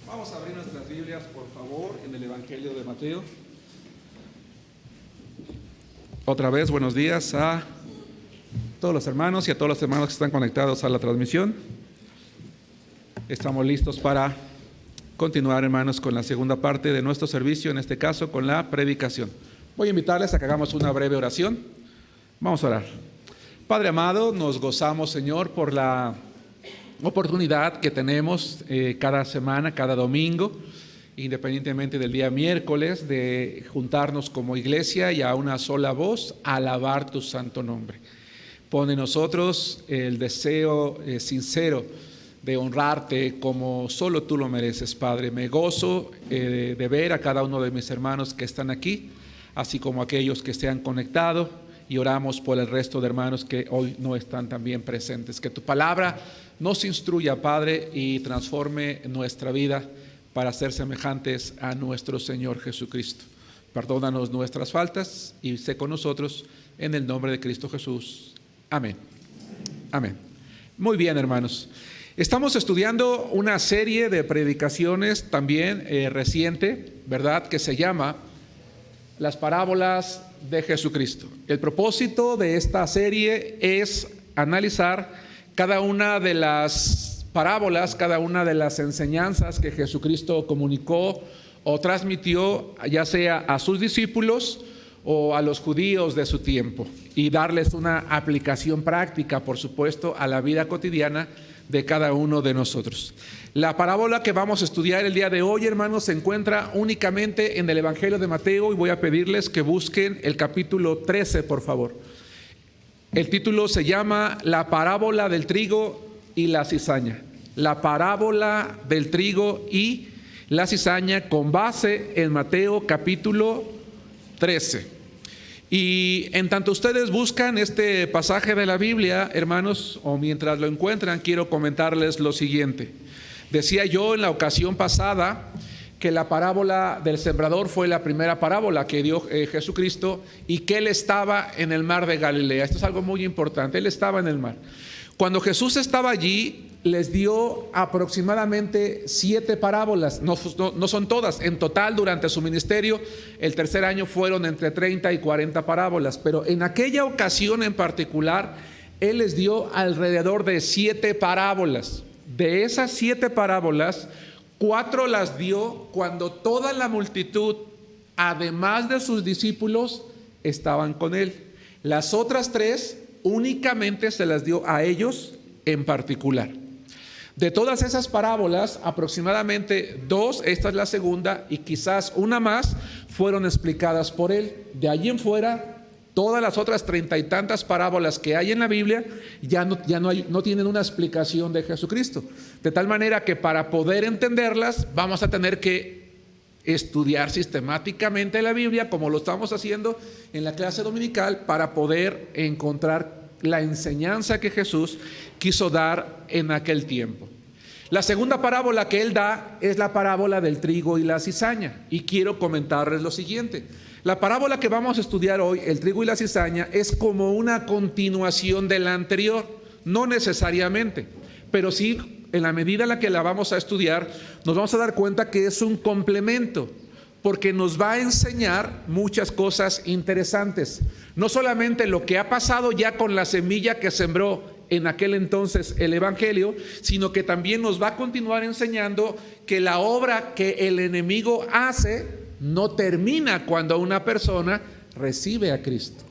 Vamos a abrir nuestras Biblias, por favor, en el Evangelio de Mateo. Otra vez, buenos días a todos los hermanos y a todos los hermanos que están conectados a la transmisión. Estamos listos para continuar, hermanos, con la segunda parte de nuestro servicio, en este caso con la predicación. Voy a invitarles a que hagamos una breve oración. Vamos a orar. Padre amado, nos gozamos, Señor, por la oportunidad que tenemos cada semana, cada domingo, independientemente del día miércoles, de juntarnos como iglesia y a una sola voz a alabar tu santo nombre. Pon en nosotros el deseo sincero de honrarte como solo tú lo mereces, Padre. Me gozo de ver a cada uno de mis hermanos que están aquí, así como aquellos que se han conectado, y oramos por el resto de hermanos que hoy no están también presentes. Que tu palabra nos instruya, Padre, y transforme nuestra vida para ser semejantes a nuestro Señor Jesucristo. Perdónanos nuestras faltas y sé con nosotros en el nombre de Cristo Jesús. Amén. Amén. Muy bien, hermanos. Estamos estudiando una serie de predicaciones también reciente, ¿verdad?, que se llama Las parábolas de Jesucristo. El propósito de esta serie es analizar cada una de las parábolas, cada una de las enseñanzas que Jesucristo comunicó o transmitió, ya sea a sus discípulos o a los judíos de su tiempo, y darles una aplicación práctica, por supuesto, a la vida cotidiana de cada uno de nosotros. La parábola que vamos a estudiar el día de hoy, hermanos, se encuentra únicamente en el Evangelio de Mateo, y voy a pedirles que busquen el capítulo 13, por favor. El título se llama La parábola del trigo y la cizaña. La parábola del trigo y la cizaña, con base en Mateo capítulo 13. Y en tanto ustedes buscan este pasaje de la Biblia, hermanos, o mientras lo encuentran, quiero comentarles lo siguiente. Decía yo en la ocasión pasada que la parábola del sembrador fue la primera parábola que dio Jesucristo, y que Él estaba en el mar de Galilea. Esto es algo muy importante. Él estaba en el mar. Cuando Jesús estaba allí, les dio aproximadamente 7 parábolas. No son todas. En total, durante su ministerio, el tercer año, fueron entre 30 y 40 parábolas. Pero en aquella ocasión en particular, Él les dio alrededor de 7 parábolas. De esas 7 parábolas, 4 las dio cuando toda la multitud, además de sus discípulos, estaban con Él. Las otras 3 únicamente se las dio a ellos en particular. De todas esas parábolas, aproximadamente 2, esta es la segunda, y quizás una más, fueron explicadas por Él. De allí en fuera, todas las otras 30 y tantas parábolas que hay en la Biblia ya no tienen una explicación de Jesucristo. De tal manera que para poder entenderlas vamos a tener que estudiar sistemáticamente la Biblia, como lo estamos haciendo en la clase dominical, para poder encontrar la enseñanza que Jesús quiso dar en aquel tiempo. La segunda parábola que Él da es la parábola del trigo y la cizaña, y quiero comentarles lo siguiente. La parábola que vamos a estudiar hoy, el trigo y la cizaña, es como una continuación de la anterior. No necesariamente, pero sí, en la medida en la que la vamos a estudiar, nos vamos a dar cuenta que es un complemento, porque nos va a enseñar muchas cosas interesantes. No solamente lo que ha pasado ya con la semilla que sembró en aquel entonces el Evangelio, sino que también nos va a continuar enseñando que la obra que el enemigo hace no termina cuando una persona recibe a Cristo.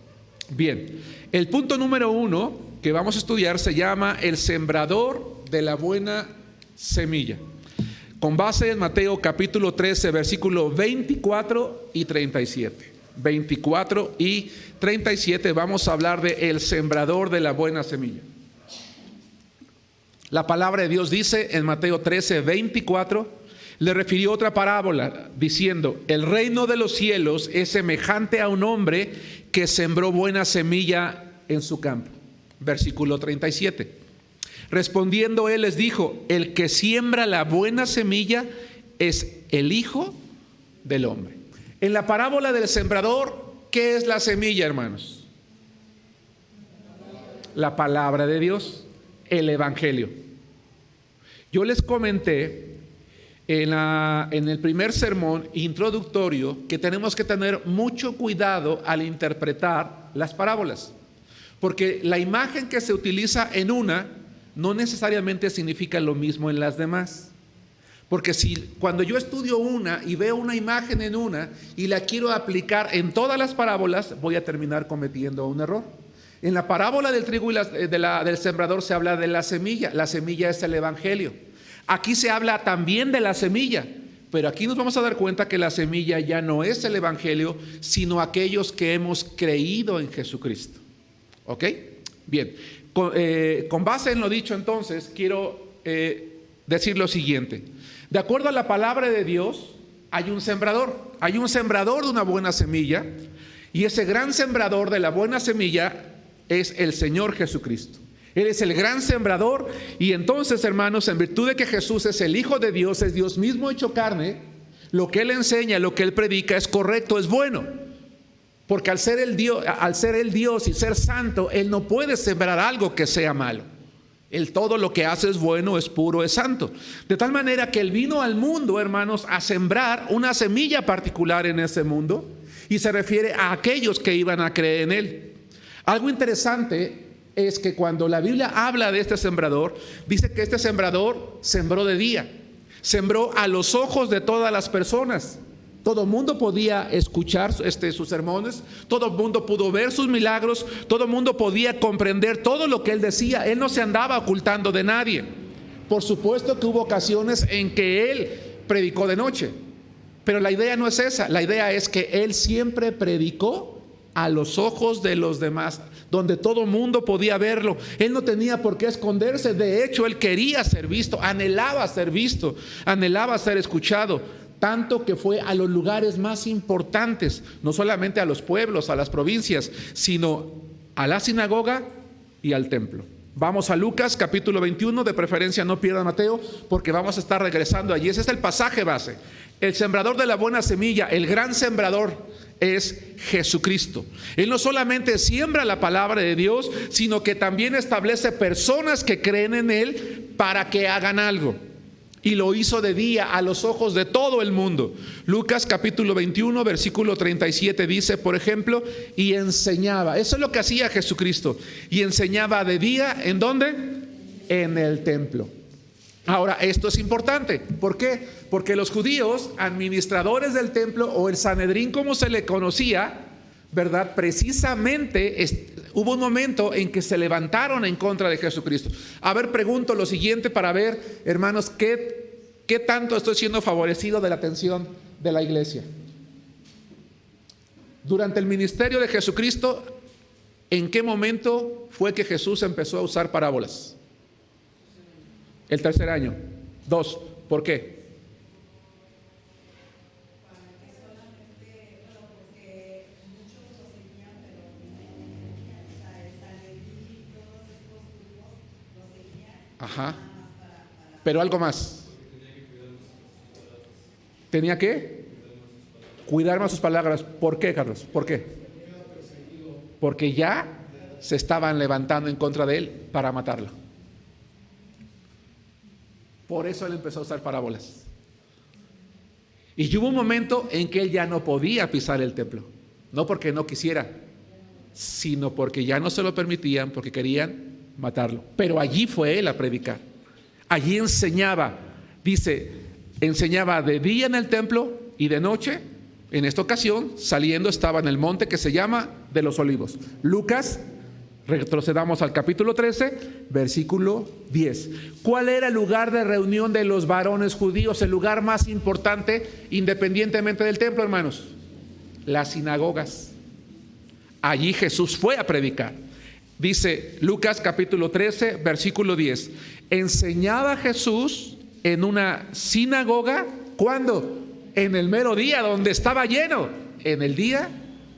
Bien, el punto número 1 que vamos a estudiar se llama el sembrador de la buena semilla, con base en Mateo capítulo 13, versículo 24 y 37. 24 y 37 vamos a hablar de el sembrador de la buena semilla. La palabra de Dios dice en Mateo 13, 24, le refirió otra parábola diciendo: el reino de los cielos es semejante a un hombre que sembró buena semilla en su campo. Versículo 37. Respondiendo él les dijo: el que siembra la buena semilla es el Hijo del Hombre. En la parábola del sembrador, ¿qué es la semilla, hermanos? La palabra de Dios, el Evangelio. Yo les comenté en el primer sermón introductorio que tenemos que tener mucho cuidado al interpretar las parábolas, porque la imagen que se utiliza en una no necesariamente significa lo mismo en las demás. Porque cuando yo estudio una y veo una imagen en una y la quiero aplicar en todas las parábolas, voy a terminar cometiendo un error. En la parábola del trigo y del sembrador se habla de la semilla. La semilla es el evangelio. Aquí se habla también de la semilla, pero aquí nos vamos a dar cuenta que la semilla ya no es el evangelio, sino aquellos que hemos creído en Jesucristo. ¿Ok? Bien, con base en lo dicho entonces, quiero decir lo siguiente. De acuerdo a la palabra de Dios, hay un sembrador de una buena semilla, y ese gran sembrador de la buena semilla es el Señor Jesucristo. Él es el gran sembrador, y entonces, hermanos, en virtud de que Jesús es el Hijo de Dios, es Dios mismo hecho carne, lo que Él enseña, lo que Él predica es correcto, es bueno. Porque al ser el Dios y ser santo, Él no puede sembrar algo que sea malo. Él todo lo que hace es bueno, es puro, es santo. De tal manera que Él vino al mundo, hermanos, a sembrar una semilla particular en ese mundo, y se refiere a aquellos que iban a creer en Él. Algo interesante es que cuando la Biblia habla de este sembrador, dice que este sembrador sembró de día, sembró a los ojos de todas las personas. Todo el mundo podía escuchar sus sermones, todo el mundo pudo ver sus milagros, todo el mundo podía comprender todo lo que Él decía. Él no se andaba ocultando de nadie. Por supuesto que hubo ocasiones en que Él predicó de noche, pero la idea no es esa. La idea es que Él siempre predicó a los ojos de los demás, donde todo el mundo podía verlo. Él no tenía por qué esconderse. De hecho, Él quería ser visto, anhelaba ser visto, anhelaba ser escuchado. Tanto que fue a los lugares más importantes, no solamente a los pueblos, a las provincias, sino a la sinagoga y al templo. Vamos a Lucas capítulo 21, de preferencia no pierdan Mateo, porque vamos a estar regresando allí. Ese es el pasaje base. El sembrador de la buena semilla, el gran sembrador, es Jesucristo. Él no solamente siembra la palabra de Dios, sino que también establece personas que creen en Él para que hagan algo. Y lo hizo de día a los ojos de todo el mundo. Lucas capítulo 21, versículo 37 dice, por ejemplo, y enseñaba. Eso es lo que hacía Jesucristo. Y enseñaba de día, ¿en dónde? En el templo. Ahora, esto es importante. ¿Por qué? Porque los judíos, administradores del templo, o el Sanedrín como se le conocía, ¿verdad? Precisamente hubo un momento en que se levantaron en contra de Jesucristo. A ver, pregunto lo siguiente para ver, hermanos, ¿qué tanto estoy siendo favorecido de la atención de la iglesia? Durante el ministerio de Jesucristo, ¿en qué momento fue que Jesús empezó a usar parábolas? El tercer año. 2. ¿Por qué? Ajá. Pero algo más. ¿Tenía que cuidar más sus palabras? ¿Por qué, Carlos? ¿Por qué? Porque ya se estaban levantando en contra de Él para matarlo. Por eso Él empezó a usar parábolas. Y hubo un momento en que Él ya no podía pisar el templo. No porque no quisiera, sino porque ya no se lo permitían, porque querían matarlo. Pero allí fue Él a predicar. Allí enseñaba. Dice, enseñaba de día en el templo y de noche. En esta ocasión, saliendo, estaba en el monte que se llama de los Olivos. Lucas, retrocedamos al capítulo 13, versículo 10. ¿Cuál era el lugar de reunión de los varones judíos? El lugar más importante, independientemente del templo, hermanos. Las sinagogas. Allí Jesús fue a predicar. Dice Lucas capítulo 13, versículo 10. Enseñaba Jesús en una sinagoga. ¿Cuándo? En el mero día, donde estaba lleno. En el día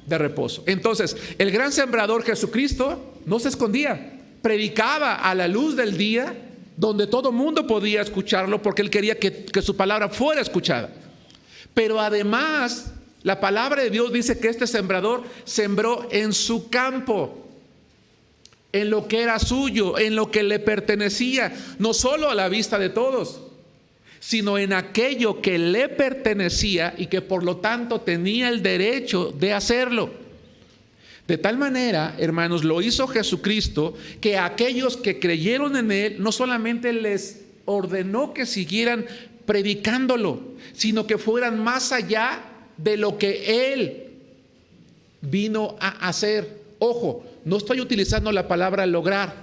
de reposo. Entonces, el gran sembrador Jesucristo no se escondía. Predicaba a la luz del día, donde todo mundo podía escucharlo, porque Él quería que su palabra fuera escuchada. Pero además, la palabra de Dios dice que este sembrador sembró en su campo, en lo que era suyo, en lo que le pertenecía, no solo a la vista de todos, sino en aquello que le pertenecía y que por lo tanto tenía el derecho de hacerlo. De tal manera, hermanos, lo hizo Jesucristo, que a aquellos que creyeron en Él, no solamente les ordenó que siguieran predicándolo, sino que fueran más allá de lo que Él vino a hacer. Ojo, no estoy utilizando la palabra lograr,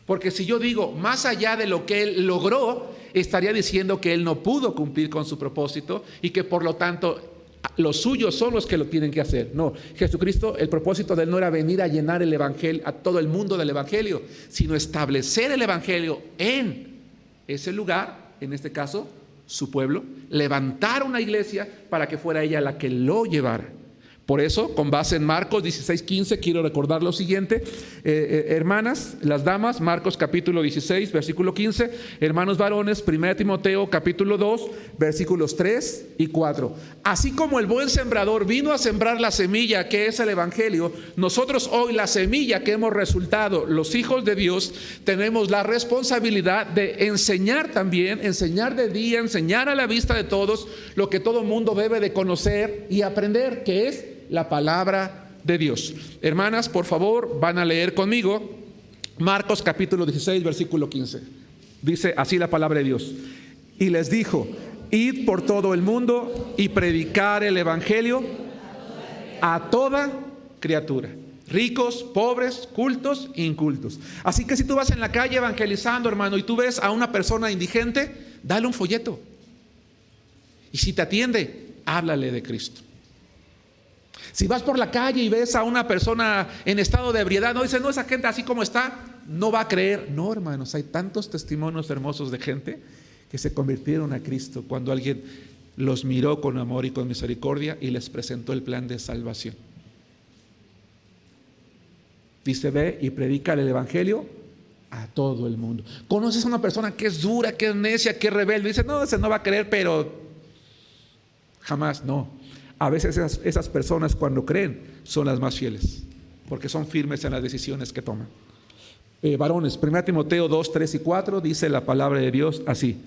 porque si yo digo más allá de lo que Él logró, estaría diciendo que Él no pudo cumplir con su propósito y que por lo tanto los suyos son los que lo tienen que hacer. No, Jesucristo, el propósito de Él no era venir a llenar el evangelio, a todo el mundo del evangelio, sino establecer el evangelio en ese lugar, en este caso su pueblo, levantar una iglesia para que fuera ella la que lo llevara. Por eso, con base en Marcos 16:15, quiero recordar lo siguiente. Hermanas, las damas, Marcos capítulo 16, versículo 15. Hermanos varones, 1 Timoteo capítulo 2, versículos 3 y 4. Así como el buen sembrador vino a sembrar la semilla que es el evangelio, nosotros hoy la semilla que hemos resultado, los hijos de Dios, tenemos la responsabilidad de enseñar también, enseñar de día, enseñar a la vista de todos lo que todo mundo debe de conocer y aprender, que es la palabra de Dios. Hermanas, por favor, van a leer conmigo Marcos capítulo 16, versículo 15. Dice así la palabra de Dios: y les dijo: id por todo el mundo y predicar el evangelio a toda criatura, ricos, pobres, cultos, incultos. Así que si tú vas en la calle evangelizando, hermano, y tú ves a una persona indigente, dale un folleto. Y si te atiende, háblale de Cristo. Si vas por la calle y ves a una persona en estado de ebriedad, no dices, no, esa gente así como está, no va a creer. No, hermanos, hay tantos testimonios hermosos de gente que se convirtieron a Cristo cuando alguien los miró con amor y con misericordia y les presentó el plan de salvación. Dice, ve y predica el evangelio a todo el mundo. ¿Conoces a una persona que es dura, que es necia, que es rebelde? Dice, no, ese no va a creer, pero jamás, no. A veces esas personas, cuando creen, son las más fieles, porque son firmes en las decisiones que toman. Varones, 1 Timoteo 2, 3 y 4 dice la palabra de Dios así: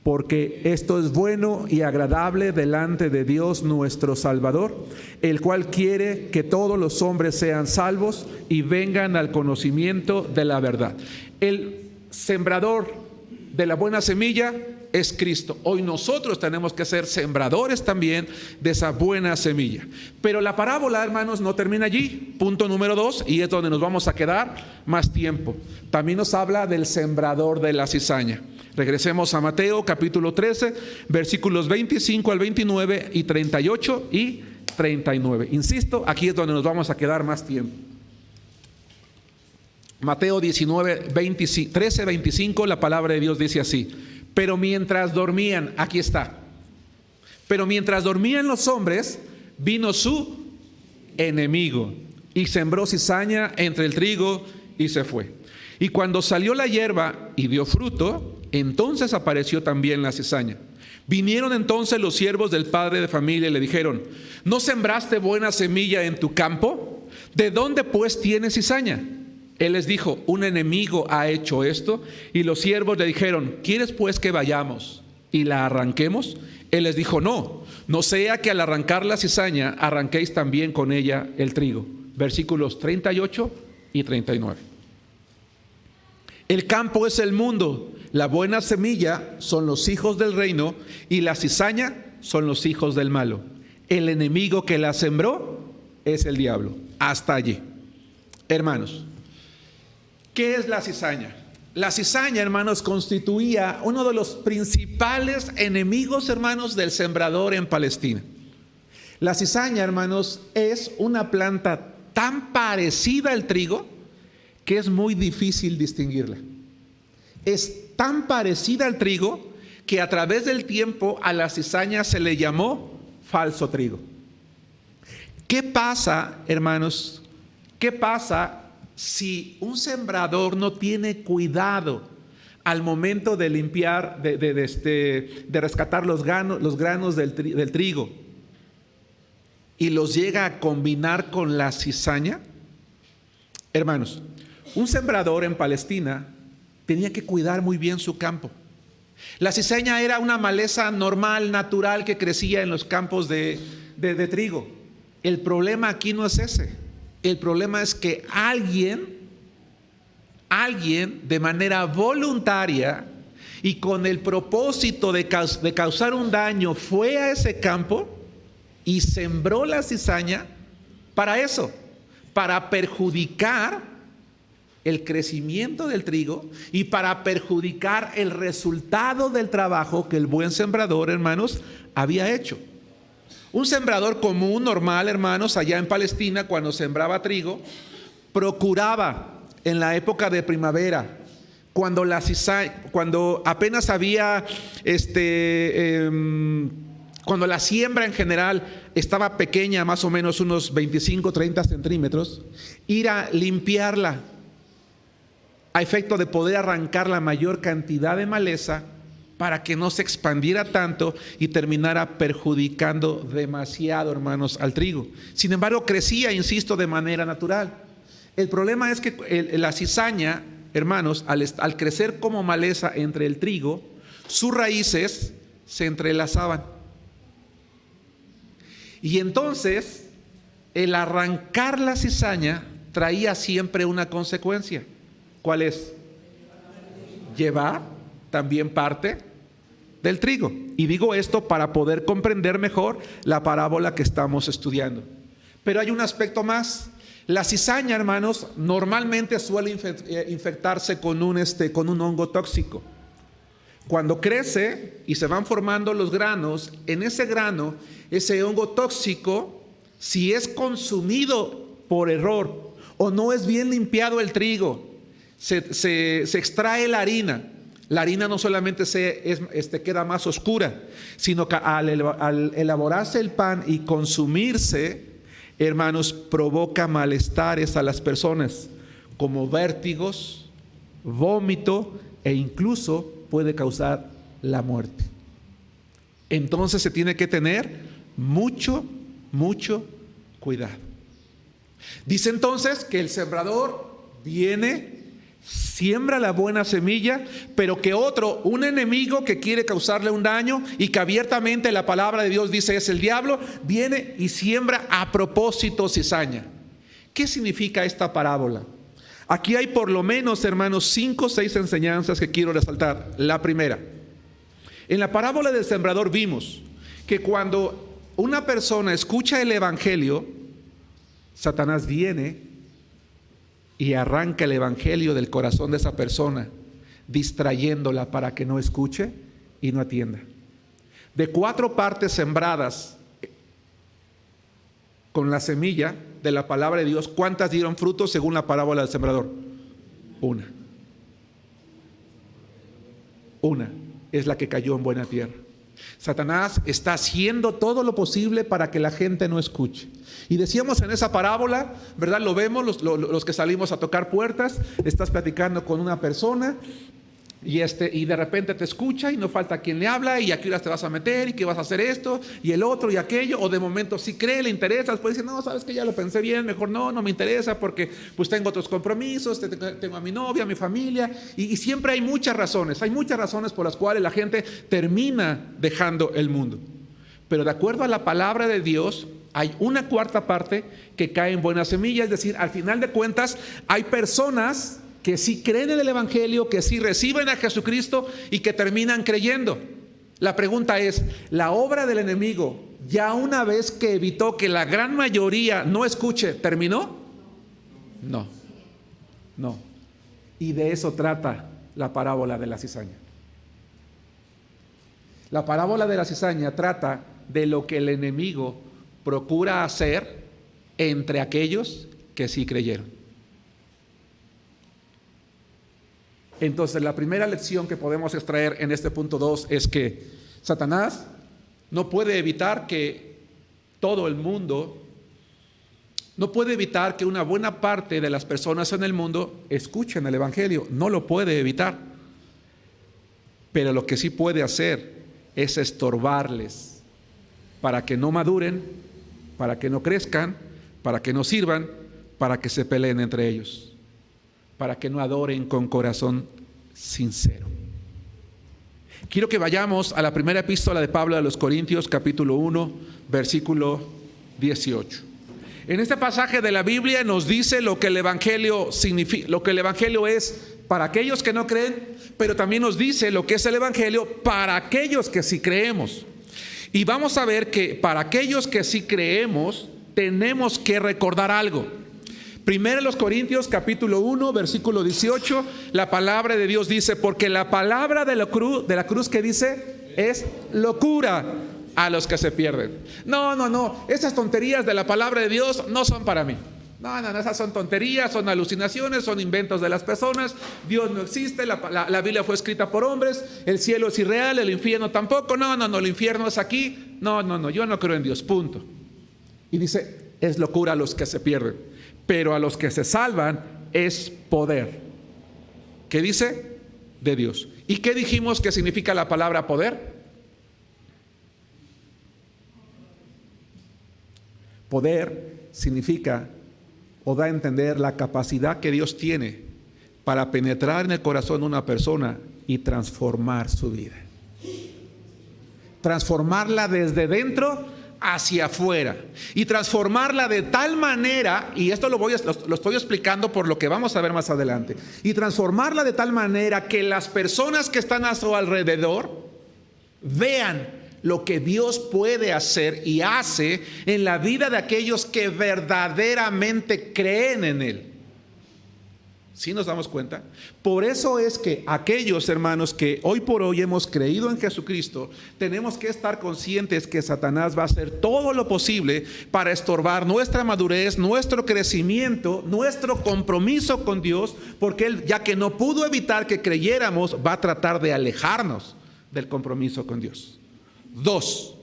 porque esto es bueno y agradable delante de Dios nuestro Salvador, el cual quiere que todos los hombres sean salvos y vengan al conocimiento de la verdad. El sembrador de la buena semilla es Cristo. Hoy nosotros tenemos que ser sembradores también de esa buena semilla. Pero la parábola, hermanos, no termina allí. Punto número 2, y es donde nos vamos a quedar más tiempo. También nos habla del sembrador de la cizaña. Regresemos a Mateo capítulo 13, versículos 25 al 29 y 38 y 39. Insisto, aquí es donde nos vamos a quedar más tiempo. Mateo 13, 25, la palabra de Dios dice así: pero mientras dormían, aquí está, pero mientras dormían los hombres, vino su enemigo y sembró cizaña entre el trigo y se fue. Y cuando salió la hierba y dio fruto, entonces apareció también la cizaña. Vinieron entonces los siervos del padre de familia y le dijeron: ¿no sembraste buena semilla en tu campo? ¿De dónde pues tienes cizaña? Él les dijo: un enemigo ha hecho esto. Y los siervos le dijeron: ¿quieres pues que vayamos y la arranquemos? Él les dijo: no, no sea que al arrancar la cizaña arranquéis también con ella el trigo. Versículos 38 y 39. El campo es el mundo, la buena semilla son los hijos del reino y la cizaña son los hijos del malo. El enemigo que la sembró es el diablo. Hasta allí. Hermanos, ¿qué es la cizaña? La cizaña, hermanos, constituía uno de los principales enemigos, hermanos, del sembrador en Palestina. La cizaña, hermanos, es una planta tan parecida al trigo que es muy difícil distinguirla. Es tan parecida al trigo que a través del tiempo a la cizaña se le llamó falso trigo. ¿Qué pasa, hermanos? ¿Qué pasa si un sembrador no tiene cuidado al momento de limpiar, de rescatar los granos del trigo y los llega a combinar con la cizaña? Hermanos, un sembrador en Palestina tenía que cuidar muy bien su campo. La cizaña era una maleza normal, natural, que crecía en los campos de trigo. El problema aquí no es ese. El problema es que alguien de manera voluntaria y con el propósito de causar un daño fue a ese campo y sembró la cizaña para eso, para perjudicar el crecimiento del trigo y para perjudicar el resultado del trabajo que el buen sembrador, hermanos, había hecho. Un sembrador común, normal, hermanos, allá en Palestina, cuando sembraba trigo, procuraba en la época de primavera, cuando apenas había cuando la siembra en general estaba pequeña, más o menos unos 25, 30 centímetros, ir a limpiarla a efecto de poder arrancar la mayor cantidad de maleza para que no se expandiera tanto y terminara perjudicando demasiado, hermanos, al trigo. Sin embargo, crecía, insisto, de manera natural. El problema es que la cizaña, hermanos, al crecer como maleza entre el trigo, sus raíces se entrelazaban. Y entonces, el arrancar la cizaña traía siempre una consecuencia. ¿Cuál es? Llevar también parte del trigo. Y digo esto para poder comprender mejor la parábola que estamos estudiando. Pero hay un aspecto más. La cizaña, hermanos, normalmente suele infectarse con un hongo tóxico. Cuando crece y se van formando los granos, en ese grano, ese hongo tóxico, si es consumido por error o no es bien limpiado el trigo, se extrae la harina. La harina no solamente queda más oscura, sino que al elaborarse el pan y consumirse, hermanos, provoca malestares a las personas, como vértigos, vómito e incluso puede causar la muerte. Entonces se tiene que tener mucho cuidado. Dice entonces que el sembrador viene, siembra la buena semilla, pero que un enemigo que quiere causarle un daño y que abiertamente la palabra de Dios dice es el diablo, viene y siembra a propósito cizaña. ¿Qué significa esta parábola? Aquí hay por lo menos, hermanos, 5 o 6 enseñanzas que quiero resaltar. La primera, en la parábola del sembrador vimos que cuando una persona escucha el evangelio, Satanás viene y arranca el evangelio del corazón de esa persona, distrayéndola para que no escuche y no atienda. De 4 partes sembradas con la semilla de la palabra de Dios, ¿cuántas dieron frutos según la parábola del sembrador? Una es la que cayó en buena tierra. Satanás está haciendo todo lo posible para que la gente no escuche. Y decíamos en esa parábola, ¿verdad? Lo vemos los que salimos a tocar puertas, estás platicando con una persona y de repente te escucha y no falta quien le habla y a qué horas te vas a meter y que vas a hacer esto y el otro y aquello, o de momento sí cree, le interesa, después dice no, sabes que ya lo pensé bien, mejor no me interesa porque pues tengo otros compromisos, tengo a mi novia, a mi familia, y siempre hay muchas razones por las cuales la gente termina dejando el mundo. Pero de acuerdo a la palabra de Dios, hay una 4ª parte que cae en buena semilla, es decir, al final de cuentas hay personas que sí creen en el evangelio, que sí reciben a Jesucristo y que terminan creyendo. La pregunta es, ¿la obra del enemigo, ya una vez que evitó que la gran mayoría no escuche, terminó? No. Y de eso trata la parábola de la cizaña. La parábola de la cizaña trata de lo que el enemigo procura hacer entre aquellos que sí creyeron. Entonces, la primera lección que podemos extraer en este punto 2 es que Satanás no puede evitar que todo el mundo, no puede evitar que una buena parte de las personas en el mundo escuchen el evangelio, no lo puede evitar. Pero lo que sí puede hacer es estorbarles para que no maduren, para que no crezcan, para que no sirvan, para que se peleen entre ellos, para que no adoren con corazón sincero. Quiero que vayamos a la primera epístola de Pablo a los Corintios, capítulo 1, versículo 18. En este pasaje de la Biblia nos dice lo que el Evangelio significa, lo que el Evangelio es para aquellos que no creen, pero también nos dice lo que es el Evangelio para aquellos que sí creemos. Y vamos a ver que para aquellos que sí creemos, tenemos que recordar algo. Primero en los Corintios capítulo 1 versículo 18, la palabra de Dios dice: porque la palabra de la cruz que dice es locura a los que se pierden. No, esas tonterías de la palabra de Dios no son para mí. No, esas son tonterías, son alucinaciones, son inventos de las personas. Dios no existe, la Biblia fue escrita por hombres, el cielo es irreal, el infierno tampoco. No, el infierno es aquí. No, yo no creo en Dios, punto. Y dice, es locura a los que se pierden, pero a los que se salvan es poder. ¿Qué dice? De Dios. ¿Y qué dijimos que significa la palabra poder? Poder significa o da a entender la capacidad que Dios tiene para penetrar en el corazón de una persona y transformar su vida. Transformarla desde dentro hacia afuera. Y transformarla de tal manera, y esto lo estoy explicando por lo que vamos a ver más adelante. Y transformarla de tal manera que las personas que están a su alrededor vean lo que Dios puede hacer y hace en la vida de aquellos que verdaderamente creen en Él. ¿Sí nos damos cuenta? Por eso es que aquellos hermanos que hoy por hoy hemos creído en Jesucristo, tenemos que estar conscientes que Satanás va a hacer todo lo posible para estorbar nuestra madurez, nuestro crecimiento, nuestro compromiso con Dios, porque Él, ya que no pudo evitar que creyéramos, va a tratar de alejarnos del compromiso con Dios. 2.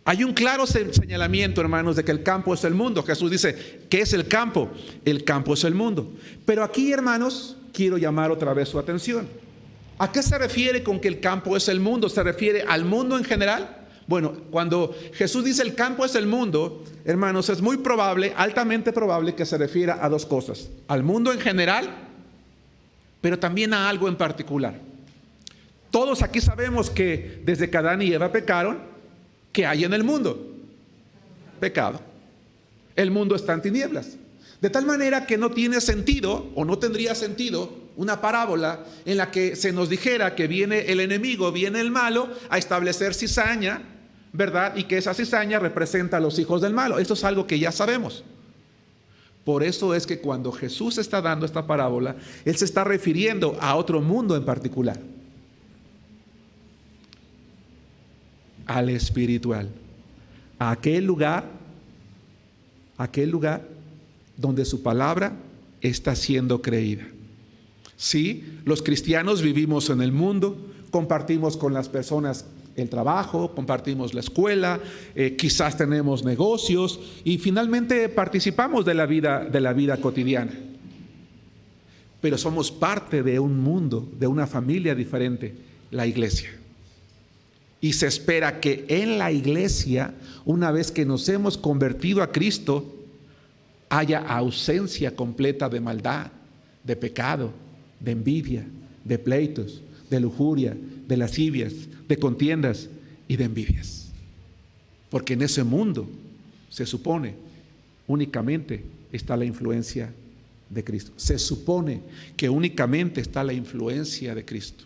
Hay un claro señalamiento, hermanos, de que el campo es el mundo. Jesús dice, ¿qué es el campo? El campo es el mundo. Pero aquí, hermanos, quiero llamar otra vez su atención. ¿A qué se refiere con que el campo es el mundo? ¿Se refiere al mundo en general? Bueno, cuando Jesús dice el campo es el mundo, hermanos, es muy probable, altamente probable, que se refiera a dos cosas: al mundo en general, pero también a algo en particular. Todos aquí sabemos que desde que Adán y Eva pecaron, ¿qué hay en el mundo? Pecado. El mundo está en tinieblas. De tal manera que no tiene sentido, o no tendría sentido, una parábola en la que se nos dijera que viene el enemigo, viene el malo a establecer cizaña, ¿verdad? Y que esa cizaña representa a los hijos del malo. Esto es algo que ya sabemos. Por eso es que cuando Jesús está dando esta parábola, Él se está refiriendo a otro mundo en particular. Al espiritual, a aquel lugar donde su palabra está siendo creída. Sí, los cristianos vivimos en el mundo, compartimos con las personas el trabajo, compartimos la escuela, quizás tenemos negocios y finalmente participamos de la vida cotidiana. Pero somos parte de un mundo, de una familia diferente, la iglesia. Y se espera que en la iglesia, una vez que nos hemos convertido a Cristo, haya ausencia completa de maldad, de pecado, de envidia, de pleitos, de lujuria, de lascivias, de contiendas y de envidias. Porque en ese mundo, se supone, únicamente está la influencia de Cristo. Se supone que únicamente está la influencia de Cristo.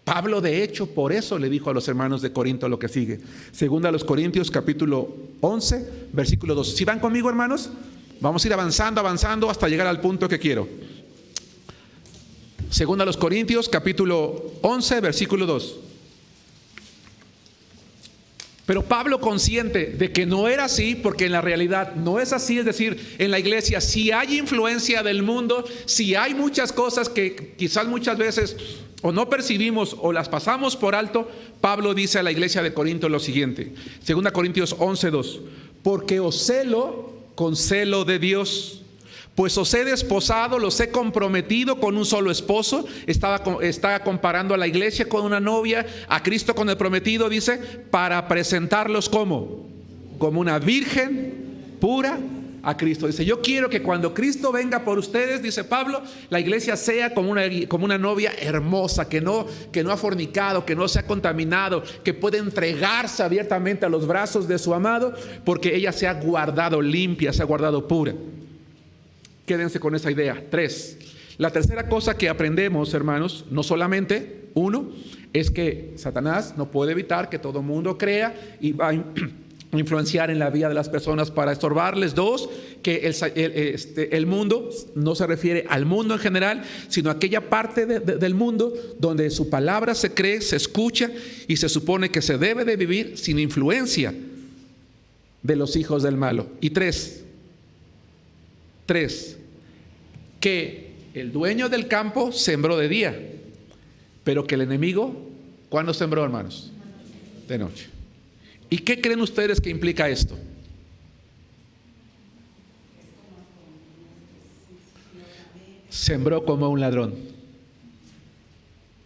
Pablo, de hecho, por eso le dijo a los hermanos de Corinto lo que sigue. Segunda a los Corintios, capítulo 11, versículo 2. ¿Sí van conmigo, hermanos? Vamos a ir avanzando hasta llegar al punto que quiero. Segunda a los Corintios, capítulo 11, versículo 2. Pero Pablo, consciente de que no era así, porque en la realidad no es así, es decir, en la iglesia sí hay influencia del mundo, sí hay muchas cosas que quizás muchas veces o no percibimos o las pasamos por alto. Pablo dice a la iglesia de Corinto lo siguiente, 2 Corintios 11:2: porque os celo con celo de Dios, pues os he desposado, los he comprometido con un solo esposo. Está comparando a la iglesia con una novia, a Cristo con el prometido, dice, para presentarlos como una virgen pura a Cristo. Dice, yo quiero que cuando Cristo venga por ustedes, dice Pablo, la iglesia sea como una novia hermosa, que no ha fornicado, que no se ha contaminado, que puede entregarse abiertamente a los brazos de su amado, porque ella se ha guardado limpia, se ha guardado pura. Quédense con esa idea. 3. La tercera cosa que aprendemos, hermanos, no solamente, 1, es que Satanás no puede evitar que todo mundo crea y va a influenciar en la vida de las personas para estorbarles. 2, que el mundo no se refiere al mundo en general, sino a aquella parte del mundo donde su palabra se cree, se escucha y se supone que se debe de vivir sin influencia de los hijos del malo. Y 3, que el dueño del campo sembró de día, pero que el enemigo, ¿cuándo sembró, hermanos? De noche. ¿Y qué creen ustedes que implica esto? Sembró como un ladrón.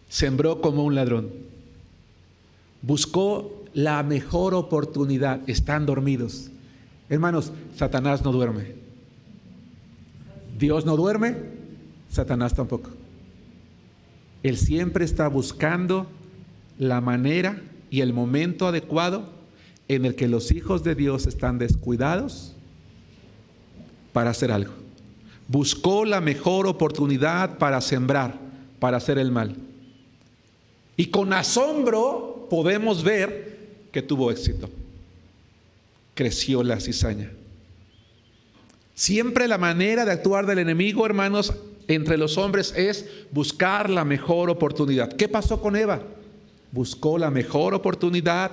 Sembró como un ladrón. Buscó la mejor oportunidad. Están dormidos. Hermanos, Satanás no duerme. Dios no duerme, Satanás tampoco. Él siempre está buscando la manera y el momento adecuado en el que los hijos de Dios están descuidados para hacer algo. Buscó la mejor oportunidad para sembrar, para hacer el mal. Y con asombro podemos ver que tuvo éxito. Creció la cizaña. Siempre la manera de actuar del enemigo, hermanos, entre los hombres es buscar la mejor oportunidad. ¿Qué pasó con Eva? Buscó la mejor oportunidad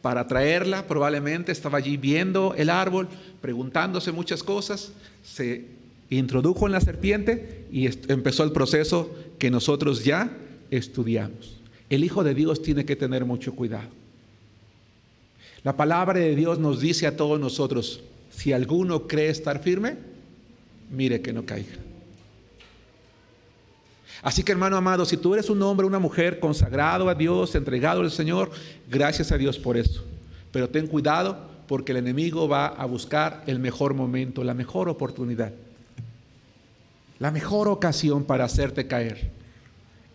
para traerla. Probablemente estaba allí viendo el árbol, preguntándose muchas cosas. Se introdujo en la serpiente y empezó el proceso que nosotros ya estudiamos. El Hijo de Dios tiene que tener mucho cuidado. La palabra de Dios nos dice a todos nosotros: si alguno cree estar firme, mire que no caiga. Así que, hermano amado, si tú eres un hombre o una mujer consagrado a Dios, entregado al Señor, gracias a Dios por eso. Pero ten cuidado, porque el enemigo va a buscar el mejor momento, la mejor oportunidad, la mejor ocasión para hacerte caer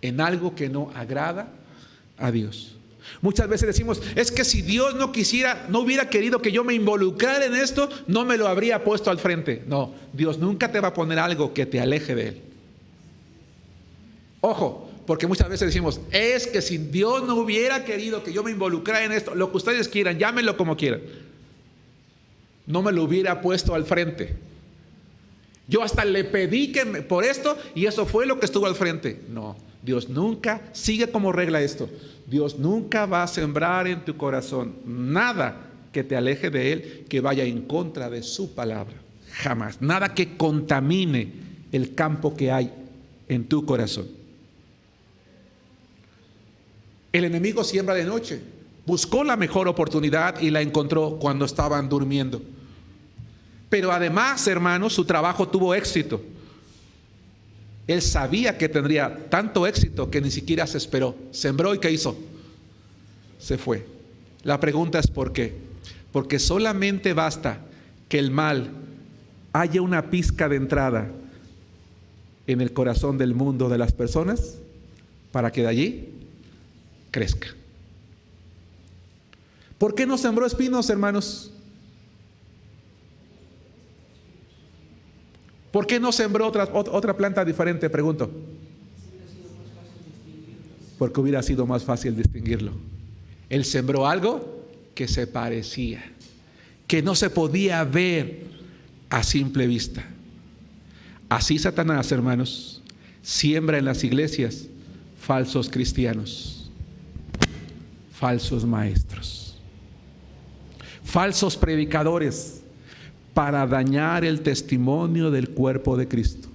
en algo que no agrada a Dios. Muchas veces decimos, es que si Dios no hubiera querido que yo me involucrara en esto, no me lo habría puesto al frente. No, Dios nunca te va a poner algo que te aleje de Él. Ojo, porque muchas veces decimos, es que si Dios no hubiera querido que yo me involucrara en esto, lo que ustedes quieran, llámenlo como quieran, no me lo hubiera puesto al frente. Yo hasta le pedí por esto y eso fue lo que estuvo al frente. No, Dios nunca, sigue como regla esto, Dios nunca va a sembrar en tu corazón nada que te aleje de Él, que vaya en contra de su palabra. Jamás. Nada que contamine el campo que hay en tu corazón. El enemigo siembra de noche. Buscó la mejor oportunidad y la encontró cuando estaban durmiendo. Pero además, hermanos, su trabajo tuvo éxito. Él sabía que tendría tanto éxito que ni siquiera se esperó. Sembró y ¿qué hizo? Se fue. La pregunta es ¿por qué? Porque solamente basta que el mal haya una pizca de entrada en el corazón del mundo de las personas para que de allí crezca. ¿Por qué no sembró espinos, hermanos? ¿Por qué no sembró otra planta diferente? Pregunto. Porque hubiera sido más fácil distinguirlo. Él sembró algo que se parecía, que no se podía ver a simple vista. Así Satanás, hermanos, siembra en las iglesias falsos cristianos, falsos maestros, falsos predicadores, para dañar el testimonio del cuerpo de Cristo,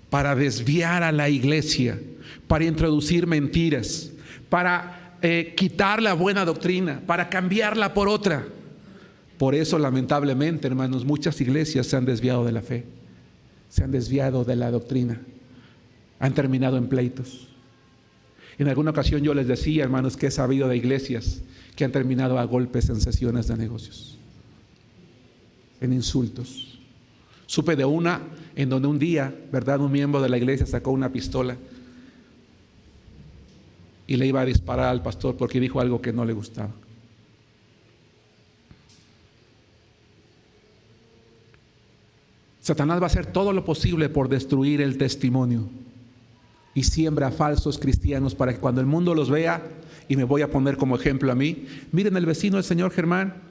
para desviar a la iglesia, para introducir mentiras, para quitar la buena doctrina, para cambiarla por otra. Por eso, lamentablemente, hermanos, muchas iglesias se han desviado de la fe, se han desviado de la doctrina, han terminado en pleitos. En alguna ocasión yo les decía, hermanos, que he sabido de iglesias que han terminado a golpes en sesiones de negocios, en insultos, Supe de una en donde un día, ¿verdad?, un miembro de la iglesia sacó una pistola y le iba a disparar al pastor porque dijo algo que no le gustaba. Satanás va a hacer todo lo posible por destruir el testimonio y siembra falsos cristianos para que cuando el mundo los vea, y me voy a poner como ejemplo a mí, miren el vecino del señor Germán,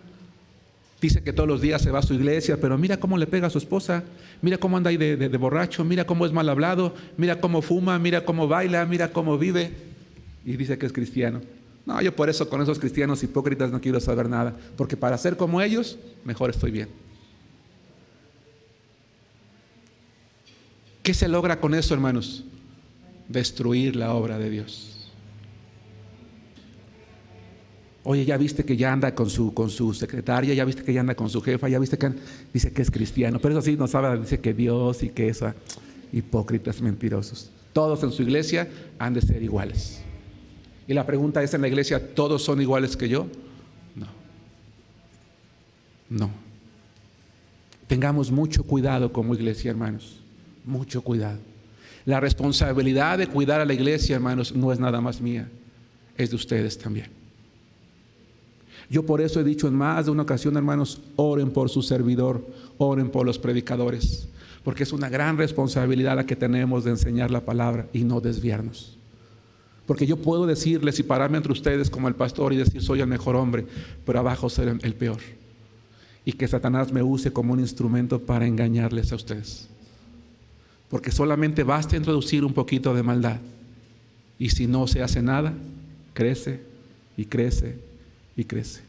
dice que todos los días se va a su iglesia, pero mira cómo le pega a su esposa, mira cómo anda ahí de borracho, mira cómo es mal hablado, mira cómo fuma, mira cómo baila, mira cómo vive, y dice que es cristiano. No, yo por eso con esos cristianos hipócritas no quiero saber nada, porque para ser como ellos, mejor estoy bien. ¿Qué se logra con eso, hermanos? Destruir la obra de Dios. Oye, ya viste que ya anda con su secretaria, ya viste que ya anda con su jefa, ya viste que dice que es cristiano, pero eso sí no sabe, dice que Dios y que eso. Hipócritas, mentirosos. Todos en su iglesia han de ser iguales. Y la pregunta es, ¿en la iglesia todos son iguales que yo? No. Tengamos mucho cuidado como iglesia, hermanos. Mucho cuidado. La responsabilidad de cuidar a la iglesia, hermanos, no es nada más mía, es de ustedes también. Yo por eso he dicho en más de una ocasión, hermanos, oren por su servidor, oren por los predicadores, porque es una gran responsabilidad la que tenemos de enseñar la palabra y no desviarnos. Porque yo puedo decirles y pararme entre ustedes como el pastor y decir soy el mejor hombre, pero abajo ser el peor. Y que Satanás me use como un instrumento para engañarles a ustedes. Porque solamente basta introducir un poquito de maldad. Y si no se hace nada, crece y crece y crece.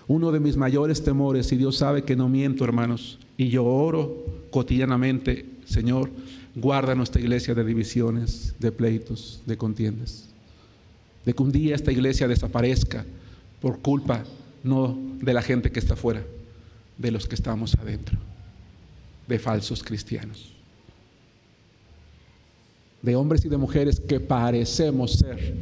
Uno de mis mayores temores, y Dios sabe que no miento, hermanos, y yo oro cotidianamente, Señor, guarda nuestra iglesia de divisiones, de pleitos, de contiendas. De que un día esta iglesia desaparezca por culpa no de la gente que está afuera, de los que estamos adentro, de falsos cristianos. De hombres y de mujeres que parecemos ser,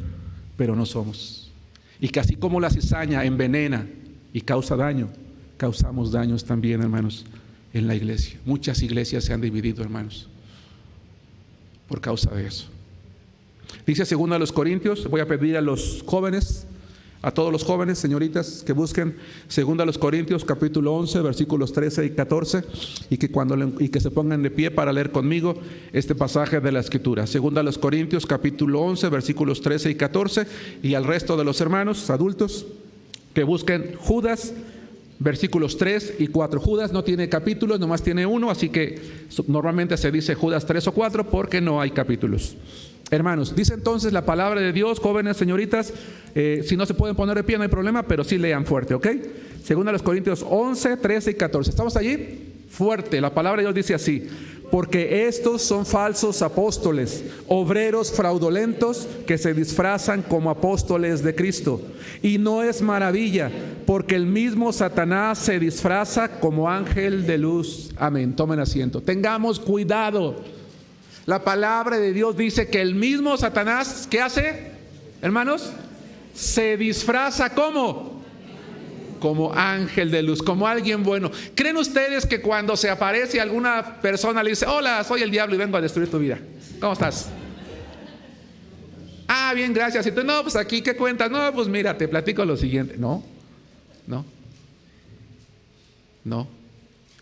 pero no somos. Y que así como la cizaña envenena y causa daño, causamos daños también, hermanos, en la iglesia. Muchas iglesias se han dividido, hermanos, por causa de eso. Dice 2 Corintios, voy a pedir a los jóvenes, a todos los jóvenes, señoritas, que busquen 2 Corintios capítulo 11, versículos 13 y 14, y que se pongan de pie para leer conmigo este pasaje de la Escritura. 2 Corintios capítulo 11, versículos 13 y 14, y al resto de los hermanos adultos que busquen Judas, versículos 3 y 4. Judas no tiene capítulos, nomás tiene uno, así que normalmente se dice Judas 3 o 4 porque no hay capítulos. Hermanos, dice entonces la palabra de Dios, jóvenes, señoritas, si no se pueden poner de pie no hay problema, pero sí lean fuerte, ¿ok? 2 Corintios 11, 13 y 14. ¿Estamos allí? Fuerte, la palabra de Dios dice así: porque estos son falsos apóstoles, obreros fraudulentos que se disfrazan como apóstoles de Cristo. Y no es maravilla, porque el mismo Satanás se disfraza como ángel de luz. Amén, tomen asiento. Tengamos cuidado. La palabra de Dios dice que el mismo Satanás, ¿qué hace, hermanos? Se disfraza ¿cómo? Como ángel de luz, como alguien bueno. ¿Creen ustedes que cuando se aparece alguna persona le dice: hola, soy el diablo y vengo a destruir tu vida? ¿Cómo estás? Ah, bien, gracias. Y tú, no, pues aquí, ¿qué cuentas? No, pues mira, te platico lo siguiente. No.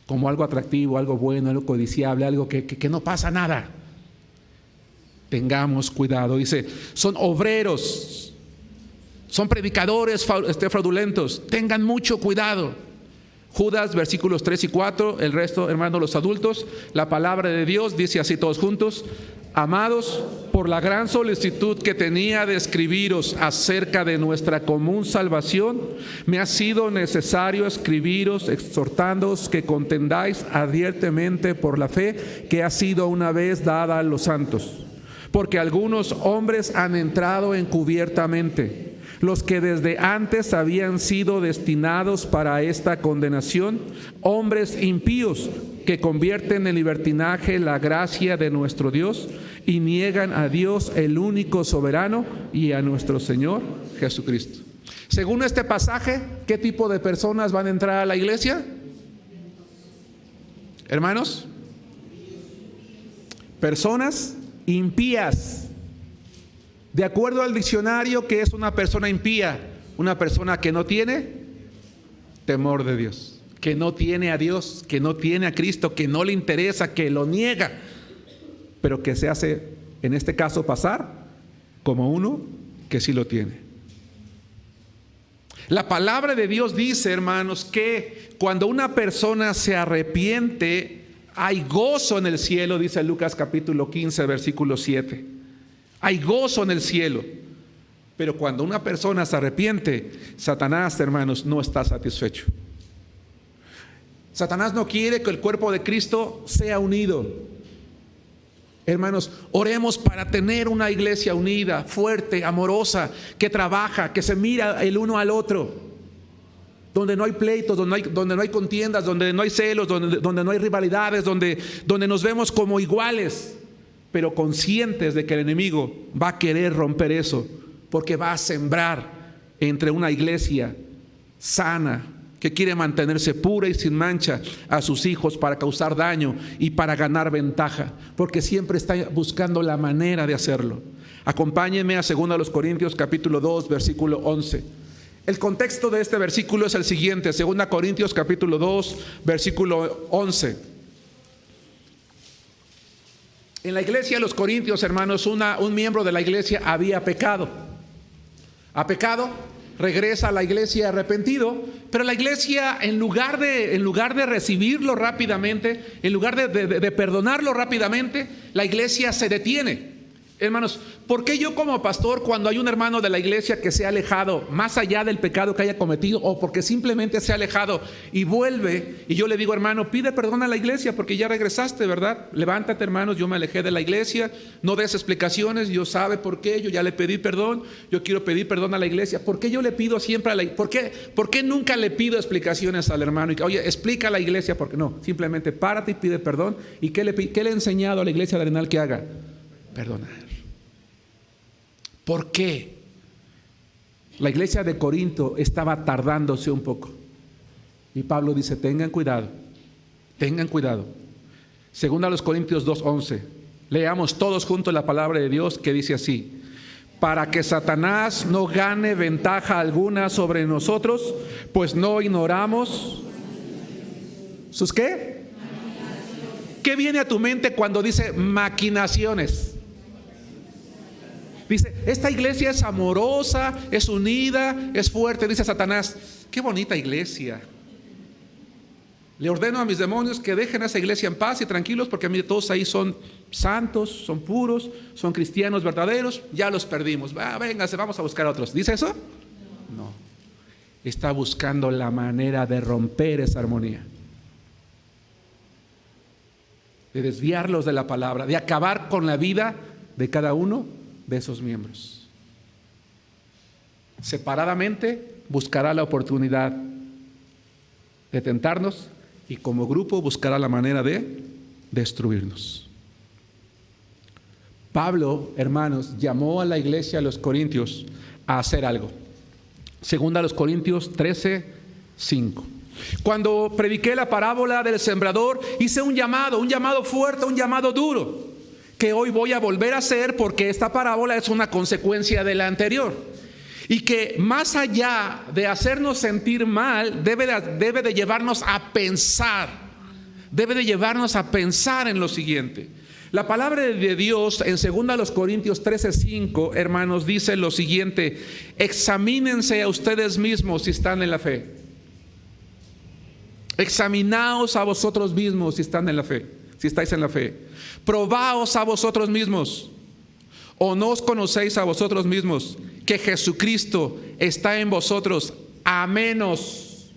Como algo atractivo, algo bueno, algo codiciable, algo que no pasa nada. Tengamos cuidado. Dice, son obreros, son predicadores fraudulentos. Tengan mucho cuidado. Judas, versículos 3 y 4. El resto, hermanos, los adultos. La palabra de Dios dice así todos juntos: amados, por la gran solicitud que tenía de escribiros acerca de nuestra común salvación, me ha sido necesario escribiros exhortándoos que contendáis ardientemente por la fe que ha sido una vez dada a los santos. Porque algunos hombres han entrado encubiertamente, los que desde antes habían sido destinados para esta condenación, hombres impíos que convierten en libertinaje la gracia de nuestro Dios y niegan a Dios el único soberano y a nuestro Señor Jesucristo. Según este pasaje, ¿qué tipo de personas van a entrar a la iglesia? Hermanos, personas impías. De acuerdo al diccionario, ¿qué es una persona impía? Una persona que no tiene temor de Dios, que no tiene a Dios, que no tiene a Cristo, que no le interesa, que lo niega, pero que se hace, en este caso, pasar como uno que sí lo tiene. La palabra de Dios dice, hermanos, que cuando una persona se arrepiente, hay gozo en el cielo, dice Lucas capítulo 15, versículo 7. Hay gozo en el cielo. Pero cuando una persona se arrepiente, Satanás, hermanos, no está satisfecho. Satanás no quiere que el cuerpo de Cristo sea unido. Hermanos, oremos para tener una iglesia unida, fuerte, amorosa, que trabaja, que se mira el uno al otro, donde no hay pleitos, donde no hay contiendas, donde no hay celos, donde no hay rivalidades, donde nos vemos como iguales, pero conscientes de que el enemigo va a querer romper eso, porque va a sembrar entre una iglesia sana, que quiere mantenerse pura y sin mancha, a sus hijos para causar daño y para ganar ventaja, porque siempre está buscando la manera de hacerlo. Acompáñenme a 2 Corintios capítulo 2, versículo 11. El contexto de este versículo es el siguiente: 2 Corintios capítulo 2, versículo 11. En la iglesia de los Corintios, hermanos, un miembro de la iglesia había pecado. ¿Ha pecado? Regresa a la iglesia arrepentido, pero la iglesia, en lugar de recibirlo rápidamente, en lugar de perdonarlo rápidamente, la iglesia se detiene. Hermanos, ¿por qué yo como pastor, cuando hay un hermano de la iglesia que se ha alejado más allá del pecado que haya cometido, o porque simplemente se ha alejado y vuelve, y yo le digo, hermano, pide perdón a la iglesia porque ya regresaste, ¿verdad? Levántate, hermanos, yo me alejé de la iglesia, no des explicaciones, Dios sabe por qué, yo ya le pedí perdón, yo quiero pedir perdón a la iglesia. ¿Por qué yo le pido siempre a la iglesia? ¿Por qué nunca le pido explicaciones al hermano? Y que, oye, explica a la iglesia, porque no, simplemente párate y pide perdón. ¿Y qué le he enseñado a la iglesia de Arenal que haga? Perdonar. ¿Por qué? La iglesia de Corinto estaba tardándose un poco. Y Pablo dice, tengan cuidado. Según a los Corintios 2:11. Leamos todos juntos la palabra de Dios, que dice así: para que Satanás no gane ventaja alguna sobre nosotros, pues no ignoramos sus ¿qué? ¿Qué viene a tu mente cuando dice maquinaciones? Dice, esta iglesia es amorosa, es unida, es fuerte. Dice Satanás, qué bonita iglesia. Le ordeno a mis demonios que dejen a esa iglesia en paz y tranquilos, porque a mí todos ahí son santos, son puros, son cristianos verdaderos. Ya los perdimos. Véngase, vamos a buscar a otros. ¿Dice eso? No. Está buscando la manera de romper esa armonía, de desviarlos de la palabra, de acabar con la vida de cada uno de esos miembros. Separadamente buscará la oportunidad de tentarnos, y como grupo buscará la manera de destruirnos. Pablo, hermanos, llamó a la iglesia de los Corintios a hacer algo. Según a los Corintios 13:5. Cuando prediqué la parábola del sembrador, hice un llamado fuerte, un llamado duro, que hoy voy a volver a hacer, porque esta parábola es una consecuencia de la anterior, y que más allá de hacernos sentir mal, debe de llevarnos a pensar, en lo siguiente. La palabra de Dios en 2 Corintios 13:5, hermanos, dice lo siguiente: examínense a ustedes mismos si están en la fe. Examinaos a vosotros mismos si están en la fe, si estáis en la fe. Probaos a vosotros mismos. ¿O no os conocéis a vosotros mismos que Jesucristo está en vosotros, a menos?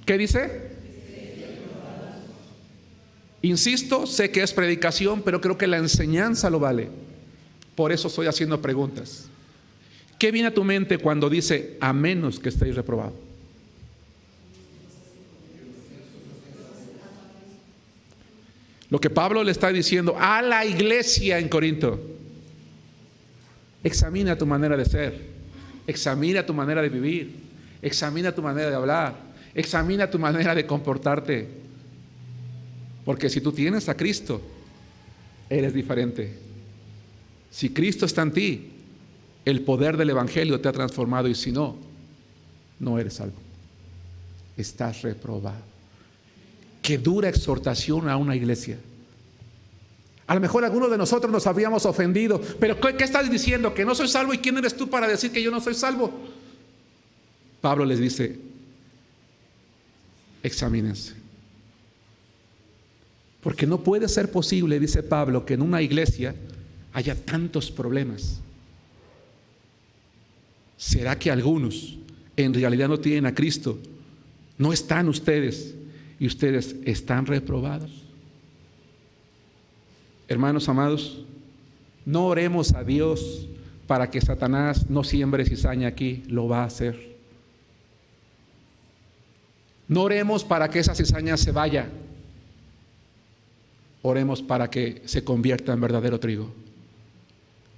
¿Qué dice? Insisto, sé que es predicación, pero creo que la enseñanza lo vale. Por eso estoy haciendo preguntas. ¿Qué viene a tu mente cuando dice a menos que estéis reprobados? Lo que Pablo le está diciendo a la iglesia en Corinto: examina tu manera de ser, examina tu manera de vivir, examina tu manera de hablar, examina tu manera de comportarte. Porque si tú tienes a Cristo, eres diferente. Si Cristo está en ti, el poder del Evangelio te ha transformado, y si no, no eres salvo. Estás reprobado. Qué dura exhortación a una iglesia. A lo mejor algunos de nosotros nos habríamos ofendido, pero ¿qué estás diciendo? ¿Que no soy salvo? ¿Y quién eres tú para decir que yo no soy salvo? Pablo les dice: examínense. Porque no puede ser posible, dice Pablo, que en una iglesia haya tantos problemas. ¿Será que algunos en realidad no tienen a Cristo? ¿No están ustedes y ustedes están reprobados? Hermanos amados, no oremos a Dios para que Satanás no siembre cizaña aquí, lo va a hacer. No oremos para que esa cizaña se vaya. Oremos para que se convierta en verdadero trigo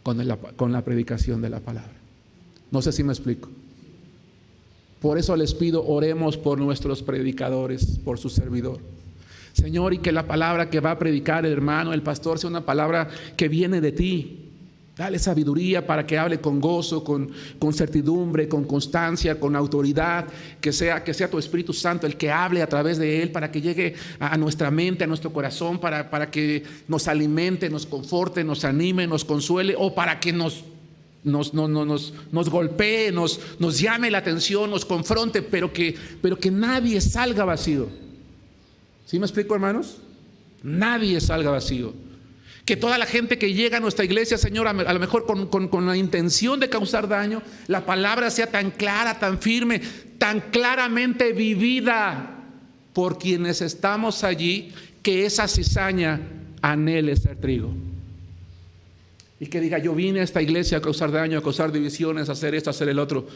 con la predicación de la palabra. No sé si me explico. Por eso les pido, oremos por nuestros predicadores, por su servidor. Señor, y que la palabra que va a predicar el hermano, el pastor, sea una palabra que viene de ti. Dale sabiduría para que hable con gozo, con certidumbre, con constancia, con autoridad. Que sea tu Espíritu Santo el que hable a través de él, para que llegue a nuestra mente, a nuestro corazón, para que nos alimente, nos conforte, nos anime, nos consuele, o para que nos golpee, nos llame la atención, nos confronte, pero que nadie salga vacío. ¿Sí me explico, hermanos? Nadie salga vacío. Que toda la gente que llega a nuestra iglesia, Señor, a lo mejor con la intención de causar daño, la palabra sea tan clara, tan firme, tan claramente vivida por quienes estamos allí, que esa cizaña anhele ser trigo. Y que diga: yo vine a esta iglesia a causar daño, a causar divisiones, a hacer esto, a hacer el otro,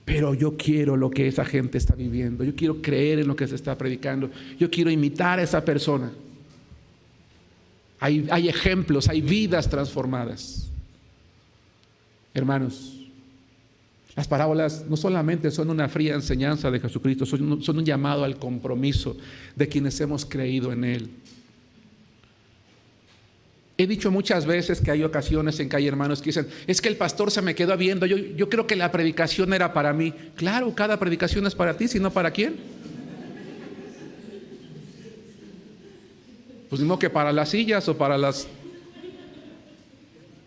pero yo quiero lo que esa gente está viviendo. Yo quiero creer en lo que se está predicando. Yo quiero imitar a esa persona. Hay ejemplos, hay vidas transformadas. Hermanos, las parábolas no solamente son una fría enseñanza de Jesucristo, son un llamado al compromiso de quienes hemos creído en Él. He dicho muchas veces que hay ocasiones en que hay hermanos que dicen: es que el pastor se me quedó viendo, yo creo que la predicación era para mí. Claro, cada predicación es para ti, si no, ¿para quién? Pues mismo que para las sillas o para las...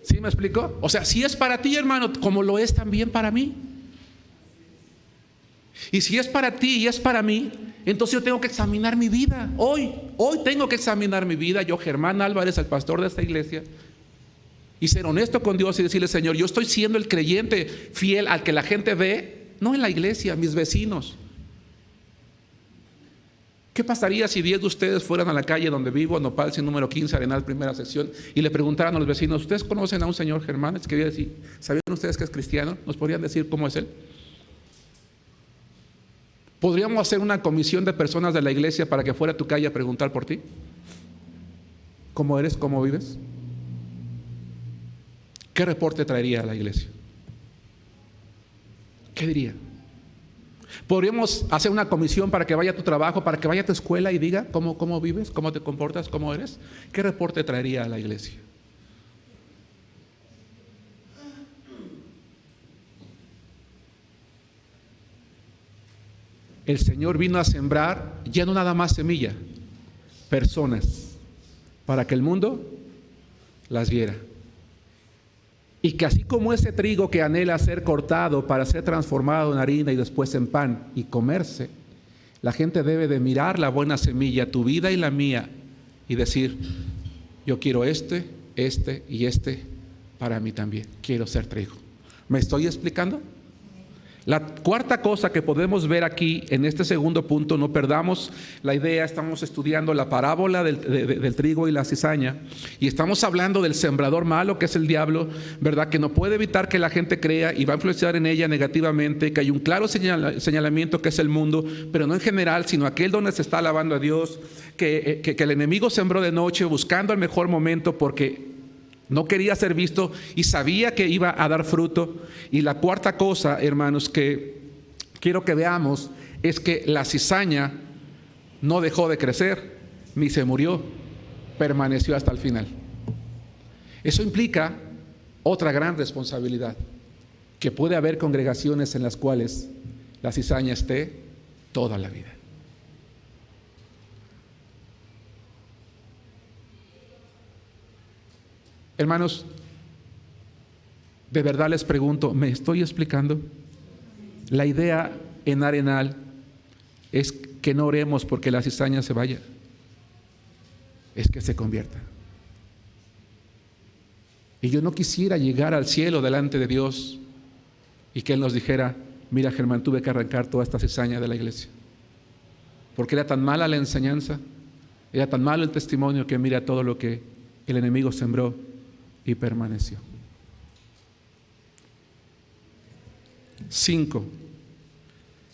¿Sí me explico? O sea, si es para ti, hermano, como lo es también para mí. Y si es para ti y es para mí, entonces yo tengo que examinar mi vida. Hoy tengo que examinar mi vida. Yo, Germán Álvarez, el pastor de esta iglesia, y ser honesto con Dios y decirle: Señor, yo estoy siendo el creyente fiel al que la gente ve, no en la iglesia, mis vecinos. ¿Qué pasaría si 10 de ustedes fueran a la calle donde vivo, Nopal, sin número 15, Arenal, primera sección, y le preguntaran a los vecinos: ¿ustedes conocen a un señor Germán? Es que quería decir, ¿sabían ustedes que es cristiano? ¿Nos podrían decir cómo es él? ¿Podríamos hacer una comisión de personas de la iglesia para que fuera a tu calle a preguntar por ti? ¿Cómo eres? ¿Cómo vives? ¿Qué reporte traería a la iglesia? ¿Qué diría? ¿Podríamos hacer una comisión para que vaya a tu trabajo, para que vaya a tu escuela y diga cómo vives, cómo te comportas, cómo eres? ¿Qué reporte traería a la iglesia? El Señor vino a sembrar, ya no nada más semilla, personas, para que el mundo las viera. Y que así como ese trigo que anhela ser cortado para ser transformado en harina y después en pan y comerse, la gente debe de mirar la buena semilla, tu vida y la mía, y decir: yo quiero este y este para mí también. Quiero ser trigo. ¿Me estoy explicando? La cuarta cosa que podemos ver aquí en este segundo punto, no perdamos la idea, estamos estudiando la parábola del trigo y la cizaña, y estamos hablando del sembrador malo, que es el diablo, ¿verdad? Que no puede evitar que la gente crea y va a influenciar en ella negativamente, que hay un claro señalamiento que es el mundo, pero no en general, sino aquel donde se está alabando a Dios, que el enemigo sembró de noche buscando el mejor momento porque no quería ser visto y sabía que iba a dar fruto. Y la cuarta cosa, hermanos, que quiero que veamos es que la cizaña no dejó de crecer ni se murió, permaneció hasta el final. Eso implica otra gran responsabilidad, que puede haber congregaciones en las cuales la cizaña esté toda la vida. Hermanos, de verdad les pregunto, ¿me estoy explicando? La idea en Arenal es que no oremos porque la cizaña se vaya, es que se convierta. Y yo no quisiera llegar al cielo delante de Dios y que Él nos dijera: mira, Germán, tuve que arrancar toda esta cizaña de la iglesia, porque era tan mala la enseñanza, era tan malo el testimonio, que mira todo lo que el enemigo sembró y permaneció. 5.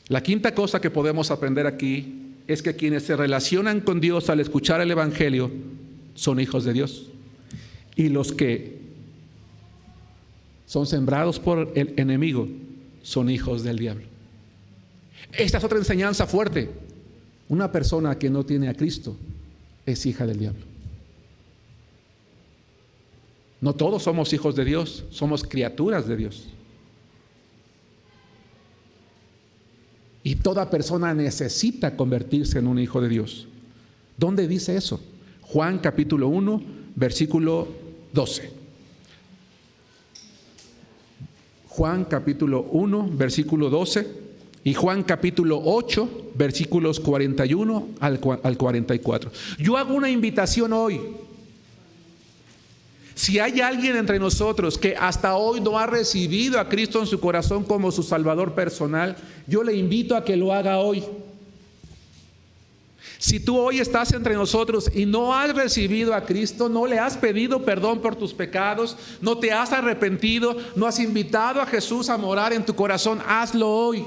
La quinta cosa que podemos aprender aquí es que quienes se relacionan con Dios al escuchar el Evangelio son hijos de Dios, y los que son sembrados por el enemigo son hijos del diablo. Esta es otra enseñanza fuerte. Una persona que no tiene a Cristo es hija del diablo. No todos somos hijos de Dios, somos criaturas de Dios. Y toda persona necesita convertirse en un hijo de Dios. ¿Dónde dice eso? Juan capítulo 1, versículo 12. Juan capítulo 1, versículo 12, y Juan capítulo 8, versículos 41 al 44. Yo hago una invitación hoy. Si hay alguien entre nosotros que hasta hoy no ha recibido a Cristo en su corazón como su Salvador personal, yo le invito a que lo haga hoy. Si tú hoy estás entre nosotros y no has recibido a Cristo, no le has pedido perdón por tus pecados, no te has arrepentido, no has invitado a Jesús a morar en tu corazón, hazlo hoy.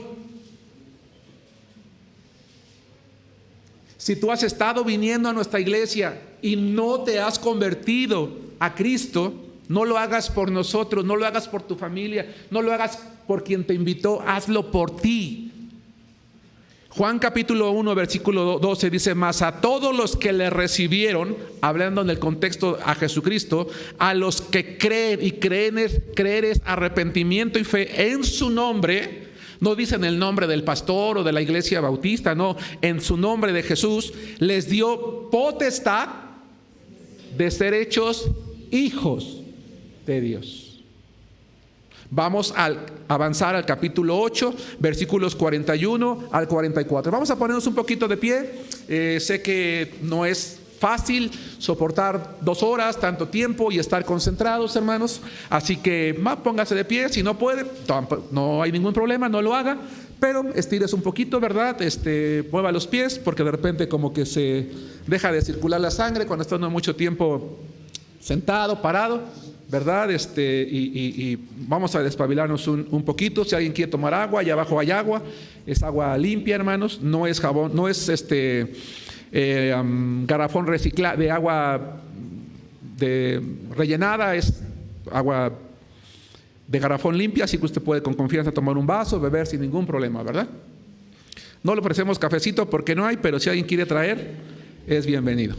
Si tú has estado viniendo a nuestra iglesia y no te has convertido a Cristo, no lo hagas por nosotros, no lo hagas por tu familia, no lo hagas por quien te invitó, hazlo por ti. Juan capítulo 1, versículo 12 dice: mas a todos los que le recibieron, hablando en el contexto a Jesucristo, a los que creen, y creer es arrepentimiento y fe en su nombre. No dice en el nombre del pastor o de la iglesia bautista, no, en su nombre de Jesús, les dio potestad de ser hechos hijos de Dios. Vamos a avanzar al capítulo 8, versículos 41 al 44. Vamos a ponernos un poquito de pie. Sé que no es fácil soportar 2 horas, tanto tiempo, y estar concentrados, hermanos. Así que póngase de pie. Si no puede, no hay ningún problema, no lo haga. Pero estires un poquito, ¿verdad? Mueva los pies, porque de repente como que se deja de circular la sangre cuando está mucho tiempo sentado, parado, ¿verdad? Y vamos a despabilarnos un poquito. Si alguien quiere tomar agua, allá abajo hay agua. Es agua limpia, hermanos. No es jabón, no es garrafón reciclado de agua rellenada, es agua de garrafón limpia, así que usted puede con confianza tomar un vaso, beber sin ningún problema, ¿verdad? No le ofrecemos cafecito porque no hay, pero si alguien quiere traer, es bienvenido.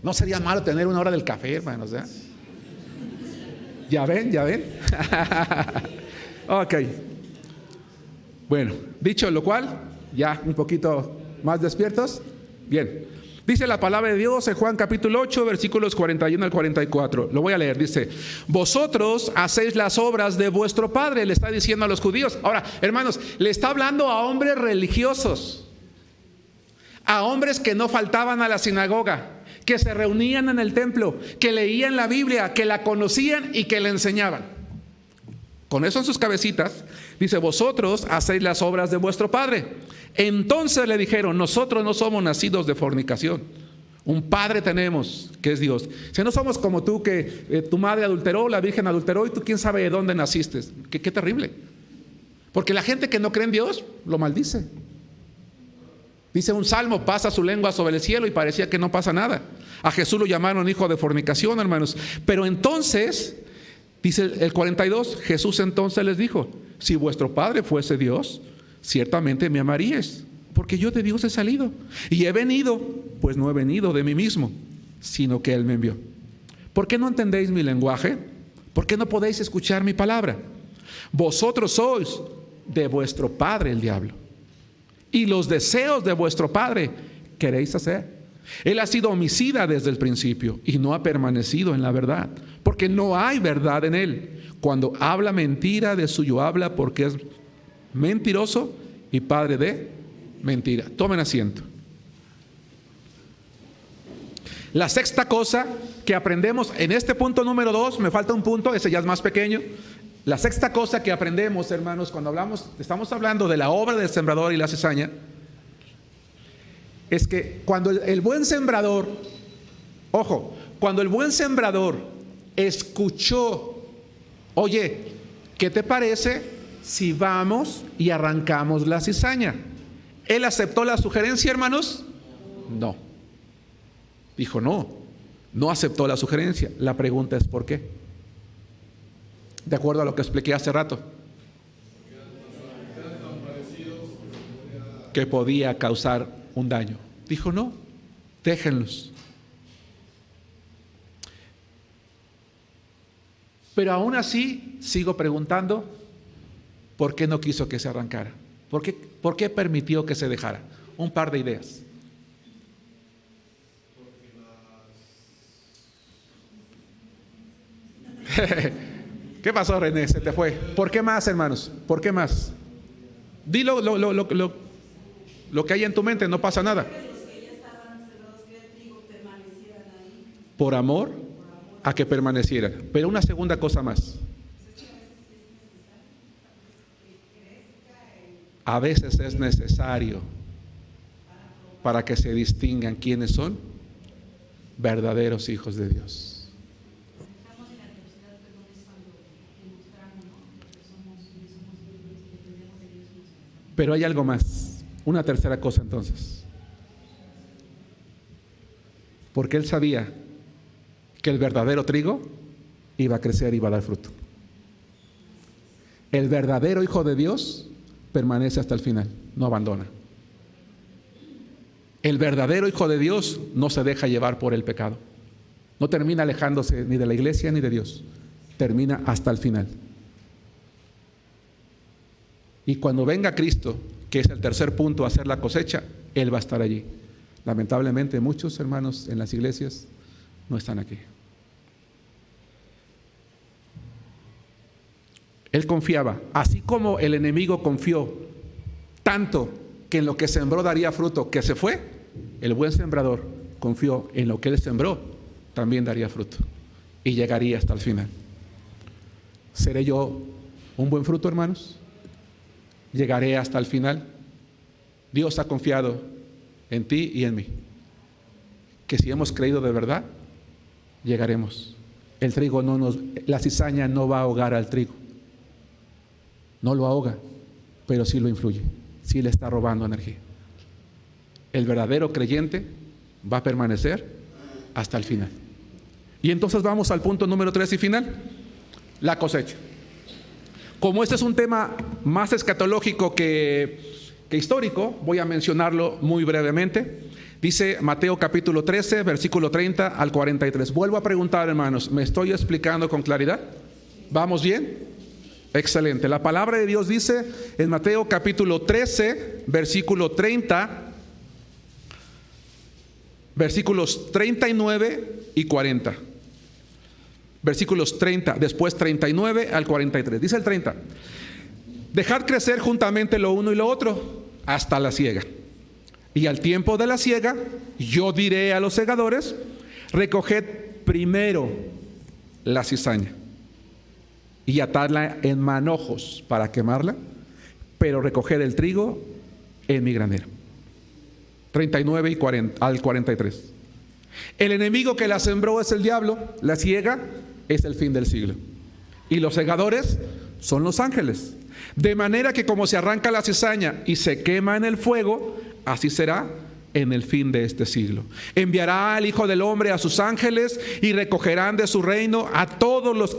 No sería malo tener 1 hora del café, hermanos, ¿eh? ¿Ya ven? Ok. Bueno, dicho lo cual, ya un poquito más despiertos. Bien. Dice la palabra de Dios en Juan capítulo 8, versículos 41 al 44. Lo voy a leer. Dice: vosotros hacéis las obras de vuestro padre, le está diciendo a los judíos. Ahora, hermanos, le está hablando a hombres religiosos, a hombres que no faltaban a la sinagoga, que se reunían en el templo, que leían la Biblia, que la conocían y que la enseñaban. Con eso en sus cabecitas, dice: vosotros hacéis las obras de vuestro padre. Entonces le dijeron: nosotros no somos nacidos de fornicación, un padre tenemos, que es Dios. Si no somos como tú, que tu madre adulteró, la virgen adulteró, y tú quién sabe de dónde naciste. Qué terrible. Porque la gente que no cree en Dios lo maldice. Dice un salmo: pasa su lengua sobre el cielo, y parecía que no pasa nada. A Jesús lo llamaron hijo de fornicación, hermanos. Pero entonces, dice el 42, Jesús entonces les dijo: si vuestro padre fuese Dios, ciertamente me amaríais, porque yo de Dios he salido, y he venido, pues no he venido de mí mismo, sino que Él me envió. ¿Por qué no entendéis mi lenguaje? ¿Por qué no podéis escuchar mi palabra? Vosotros sois de vuestro padre el diablo, y los deseos de vuestro padre queréis hacer. Él ha sido homicida desde el principio y no ha permanecido en la verdad, porque no hay verdad en él. Cuando habla mentira, de suyo habla, porque es mentiroso y padre de mentira. Tomen asiento. La sexta cosa que aprendemos en este punto número 2, me falta un punto, ese ya es más pequeño. La sexta cosa que aprendemos, hermanos, cuando estamos hablando de la obra del sembrador y la cizaña, es que cuando el buen sembrador, ojo, cuando el buen sembrador escuchó, oye, ¿qué te parece si vamos y arrancamos la cizaña? ¿Él aceptó la sugerencia, hermanos? No. Dijo no aceptó la sugerencia. La pregunta es ¿por qué? De acuerdo a lo que expliqué hace rato, que podía causar un daño. Dijo no, déjenlos. Pero aún así sigo preguntando, ¿por qué no quiso que se arrancara? ¿Por qué permitió que se dejara? Un par de ideas. ¿Qué pasó, René? Se te fue. ¿Por qué más, hermanos? ¿Por qué más? Dilo lo que hay en tu mente, no pasa nada. Por amor a que permanecieran. Pero una segunda cosa más. A veces es necesario para que se distingan quiénes son verdaderos hijos de Dios. Pero hay algo más, una tercera cosa entonces. Porque él sabía que el verdadero trigo iba a crecer y iba a dar fruto. El verdadero hijo de Dios permanece hasta el final, no abandona. El verdadero hijo de Dios no se deja llevar por el pecado. No termina alejándose ni de la iglesia ni de Dios. Termina hasta el final. Y cuando venga Cristo, que es el tercer punto, a hacer la cosecha, Él va a estar allí. Lamentablemente muchos hermanos en las iglesias no están aquí. Él confiaba, así como el enemigo confió tanto que en lo que sembró daría fruto, que se fue, el buen sembrador confió en lo que él sembró, también daría fruto y llegaría hasta el final. ¿Seré yo un buen fruto, hermanos? ¿Llegaré hasta el final? Dios ha confiado en ti y en mí, que si hemos creído de verdad, llegaremos. El trigo la cizaña no va a ahogar al trigo. No lo ahoga, pero sí lo influye, sí le está robando energía. El verdadero creyente va a permanecer hasta el final. Y entonces vamos al punto número 3 y final, la cosecha. Como este es un tema más escatológico que histórico, voy a mencionarlo muy brevemente. Dice Mateo capítulo 13, versículo 30 al 43. Vuelvo a preguntar, hermanos, ¿me estoy explicando con claridad? ¿Vamos bien? Excelente. La palabra de Dios dice en Mateo capítulo 13, versículo 30, versículos 39 y 40. Versículos 30, después 39 al 43. Dice el 30: dejad crecer juntamente lo uno y lo otro hasta la siega. Y al tiempo de la siega, yo diré a los segadores: recoged primero la cizaña y atadla en manojos para quemarla, pero recoged el trigo en mi granero. 39 y 40, al 43. El enemigo que la sembró es el diablo, la siega es el fin del siglo, y los segadores son los ángeles. De manera que como se arranca la cizaña y se quema en el fuego, así será en el fin de este siglo. Enviará al Hijo del Hombre a sus ángeles y recogerán de su reino a todos los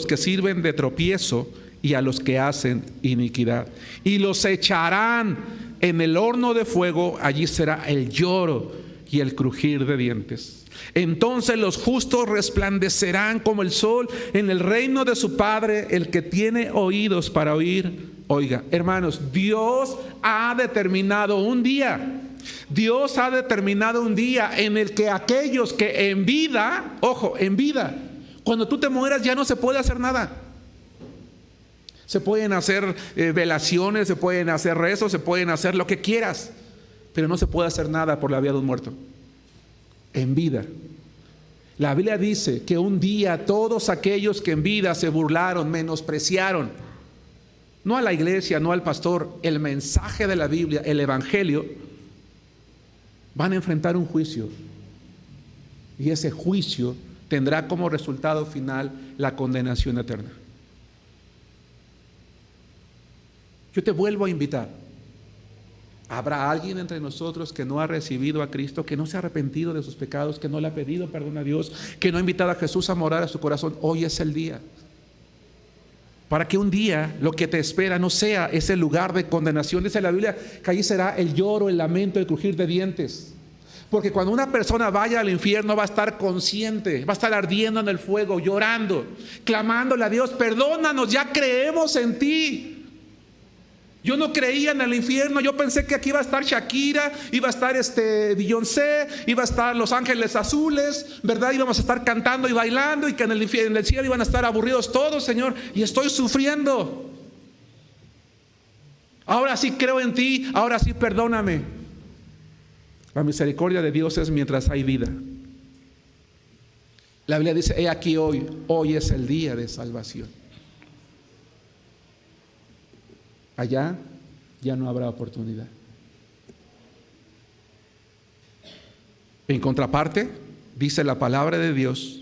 que sirven de tropiezo y a los que hacen iniquidad, y los echarán en el horno de fuego. Allí será el lloro y el crujir de dientes. Entonces los justos resplandecerán como el sol en el reino de su Padre. El que tiene oídos para oír, oiga. Hermanos, Dios ha determinado un día. Dios ha determinado un día en el que aquellos que en vida, ojo, en vida, cuando tú te mueras ya no se puede hacer nada. Se pueden hacer velaciones, se pueden hacer rezos, se pueden hacer lo que quieras, pero no se puede hacer nada por la vida de un muerto. En vida. La Biblia dice que un día todos aquellos que en vida se burlaron, menospreciaron, no a la iglesia, no al pastor, el mensaje de la Biblia, el evangelio, van a enfrentar un juicio. Y ese juicio tendrá como resultado final la condenación eterna. Yo te vuelvo a invitar. ¿Habrá alguien entre nosotros que no ha recibido a Cristo, que no se ha arrepentido de sus pecados, que no le ha pedido perdón a Dios, que no ha invitado a Jesús a morar a su corazón? Hoy es el día. Para que un día lo que te espera no sea ese lugar de condenación. Dice la Biblia que allí será el lloro, el lamento, el crujir de dientes. Porque cuando una persona vaya al infierno va a estar consciente, va a estar ardiendo en el fuego, llorando, clamándole a Dios: perdónanos, ya creemos en ti. Yo no creía en el infierno, yo pensé que aquí iba a estar Shakira, iba a estar Beyoncé, iba a estar Los Ángeles Azules, ¿verdad? Íbamos a estar cantando y bailando, y que en el cielo iban a estar aburridos todos, Señor, y estoy sufriendo. Ahora sí creo en ti, ahora sí perdóname. La misericordia de Dios es mientras hay vida. La Biblia dice: he aquí hoy es el día de salvación. Allá ya no habrá oportunidad. En contraparte, dice la palabra de Dios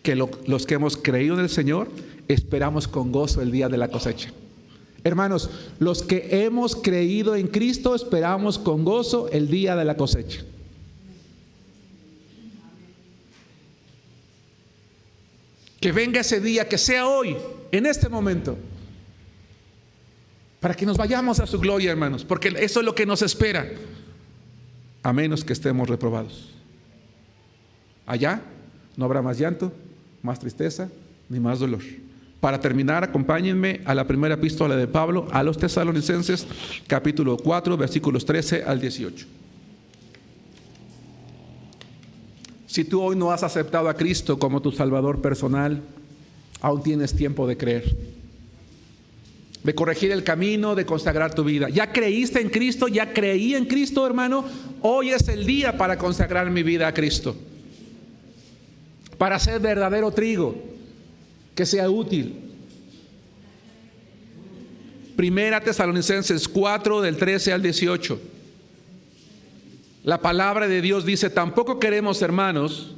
que los que hemos creído en el Señor esperamos con gozo el día de la cosecha. Hermanos, los que hemos creído en Cristo esperamos con gozo el día de la cosecha. Que venga ese día, que sea hoy, en este momento, para que nos vayamos a su gloria, hermanos, porque eso es lo que nos espera, a menos que estemos reprobados. Allá no habrá más llanto, más tristeza, ni más dolor. Para terminar, acompáñenme a la primera epístola de Pablo a los Tesalonicenses, capítulo 4, versículos 13 al 18. Si tú hoy no has aceptado a Cristo como tu Salvador personal, aún tienes tiempo de creer, de corregir el camino, de consagrar tu vida. Ya creíste en Cristo, ya creí en Cristo, hermano. Hoy es el día para consagrar mi vida a Cristo, para ser verdadero trigo, que sea útil. Primera Tesalonicenses 4, del 13 al 18. La palabra de Dios dice: tampoco queremos, hermanos,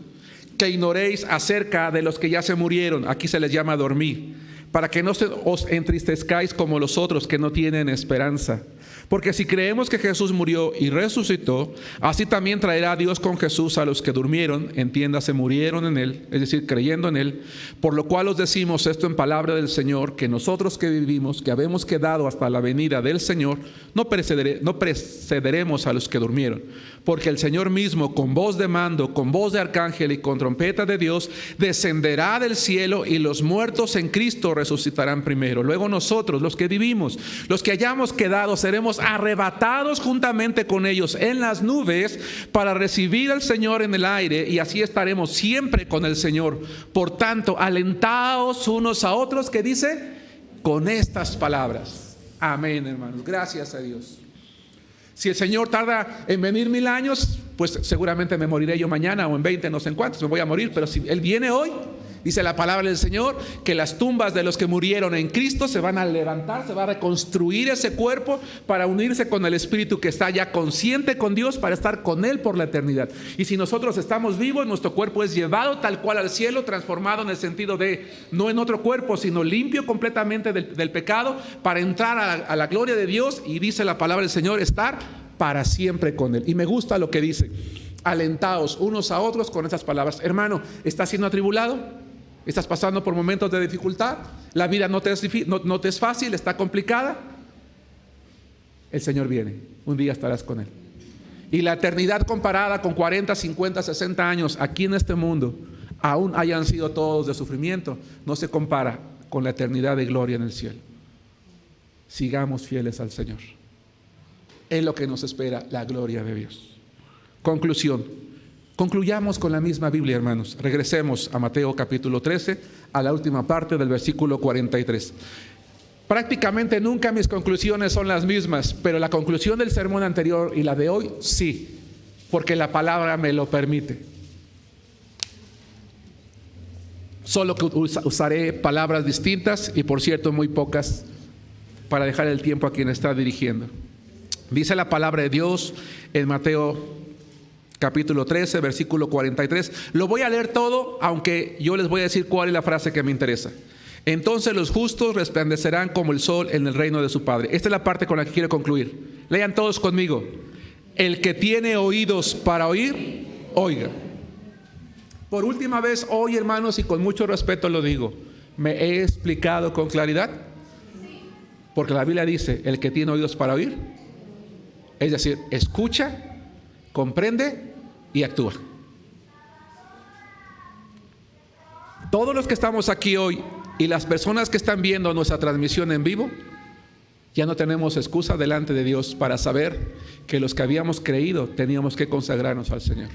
que ignoréis acerca de los que ya se murieron. Aquí se les llama dormir, para que no os entristezcáis como los otros que no tienen esperanza. Porque si creemos que Jesús murió y resucitó, así también traerá Dios con Jesús a los que durmieron, entiéndase, murieron en Él, es decir, creyendo en Él. Por lo cual os decimos esto en palabra del Señor, que nosotros que vivimos, que habemos quedado hasta la venida del Señor, no precederemos a los que durmieron. Porque el Señor mismo, con voz de mando, con voz de arcángel y con trompeta de Dios, descenderá del cielo, y los muertos en Cristo resucitarán primero. Luego nosotros, los que vivimos, los que hayamos quedado, seremos arrebatados juntamente con ellos en las nubes para recibir al Señor en el aire, y así estaremos siempre con el Señor. Por tanto, alentaos unos a otros, que dice, con estas palabras. Amén, hermanos. Gracias a Dios. Si el Señor tarda en venir 1000 años, pues seguramente me moriré yo mañana, o en 20, no sé en cuántos, me voy a morir. Pero si Él viene hoy, dice la palabra del Señor, que las tumbas de los que murieron en Cristo se van a levantar, se va a reconstruir ese cuerpo para unirse con el Espíritu que está ya consciente con Dios, para estar con Él por la eternidad. Y si nosotros estamos vivos, nuestro cuerpo es llevado tal cual al cielo, transformado en el sentido de no en otro cuerpo, sino limpio completamente del pecado, para entrar a la gloria de Dios. Y dice la palabra del Señor, estar para siempre con Él. Y me gusta lo que dice: alentaos unos a otros con esas palabras. Hermano, ¿estás siendo atribulado? ¿Estás pasando por momentos de dificultad? ¿La vida no te es fácil? ¿Está complicada? El Señor viene. Un día estarás con Él. y la eternidad comparada con 40, 50, 60 años aquí en este mundo, aún hayan sido todos de sufrimiento, no se compara con la eternidad de gloria en el cielo. Sigamos fieles al Señor. Es lo que nos espera, la gloria de Dios. Conclusión. Concluyamos con la misma Biblia, hermanos. Regresemos a Mateo capítulo 13, a la última parte del versículo 43. Prácticamente nunca mis conclusiones son las mismas, pero la conclusión del sermón anterior y la de hoy, sí, porque la palabra me lo permite. Solo que usaré palabras distintas y, por cierto, muy pocas, para dejar el tiempo a quien está dirigiendo. Dice la palabra de Dios en Mateo capítulo 13, versículo 43. Lo voy a leer todo, aunque yo les voy a decir cuál es la frase que me interesa. Entonces los justos resplandecerán como el sol en el reino de su Padre. Esta es la parte con la que quiero concluir. Lean todos conmigo. El que tiene oídos para oír, oiga. Por última vez hoy, hermanos, y con mucho respeto lo digo, ¿me he explicado con claridad? Porque la Biblia dice, el que tiene oídos para oír, es decir, escucha, comprende y actúa. Todos los que estamos aquí hoy y las personas que están viendo nuestra transmisión en vivo, ya no tenemos excusa delante de Dios para saber que los que habíamos creído teníamos que consagrarnos al Señor.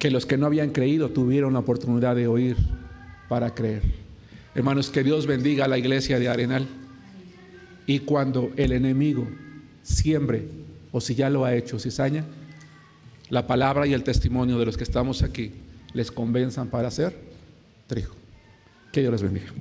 Que los que no habían creído tuvieron la oportunidad de oír para creer. Hermanos, que Dios bendiga a la iglesia de Arenal. Y cuando el enemigo siembre, o si ya lo ha hecho, cizaña, la palabra y el testimonio de los que estamos aquí les convenzan para hacer trigo. Que Dios les bendiga.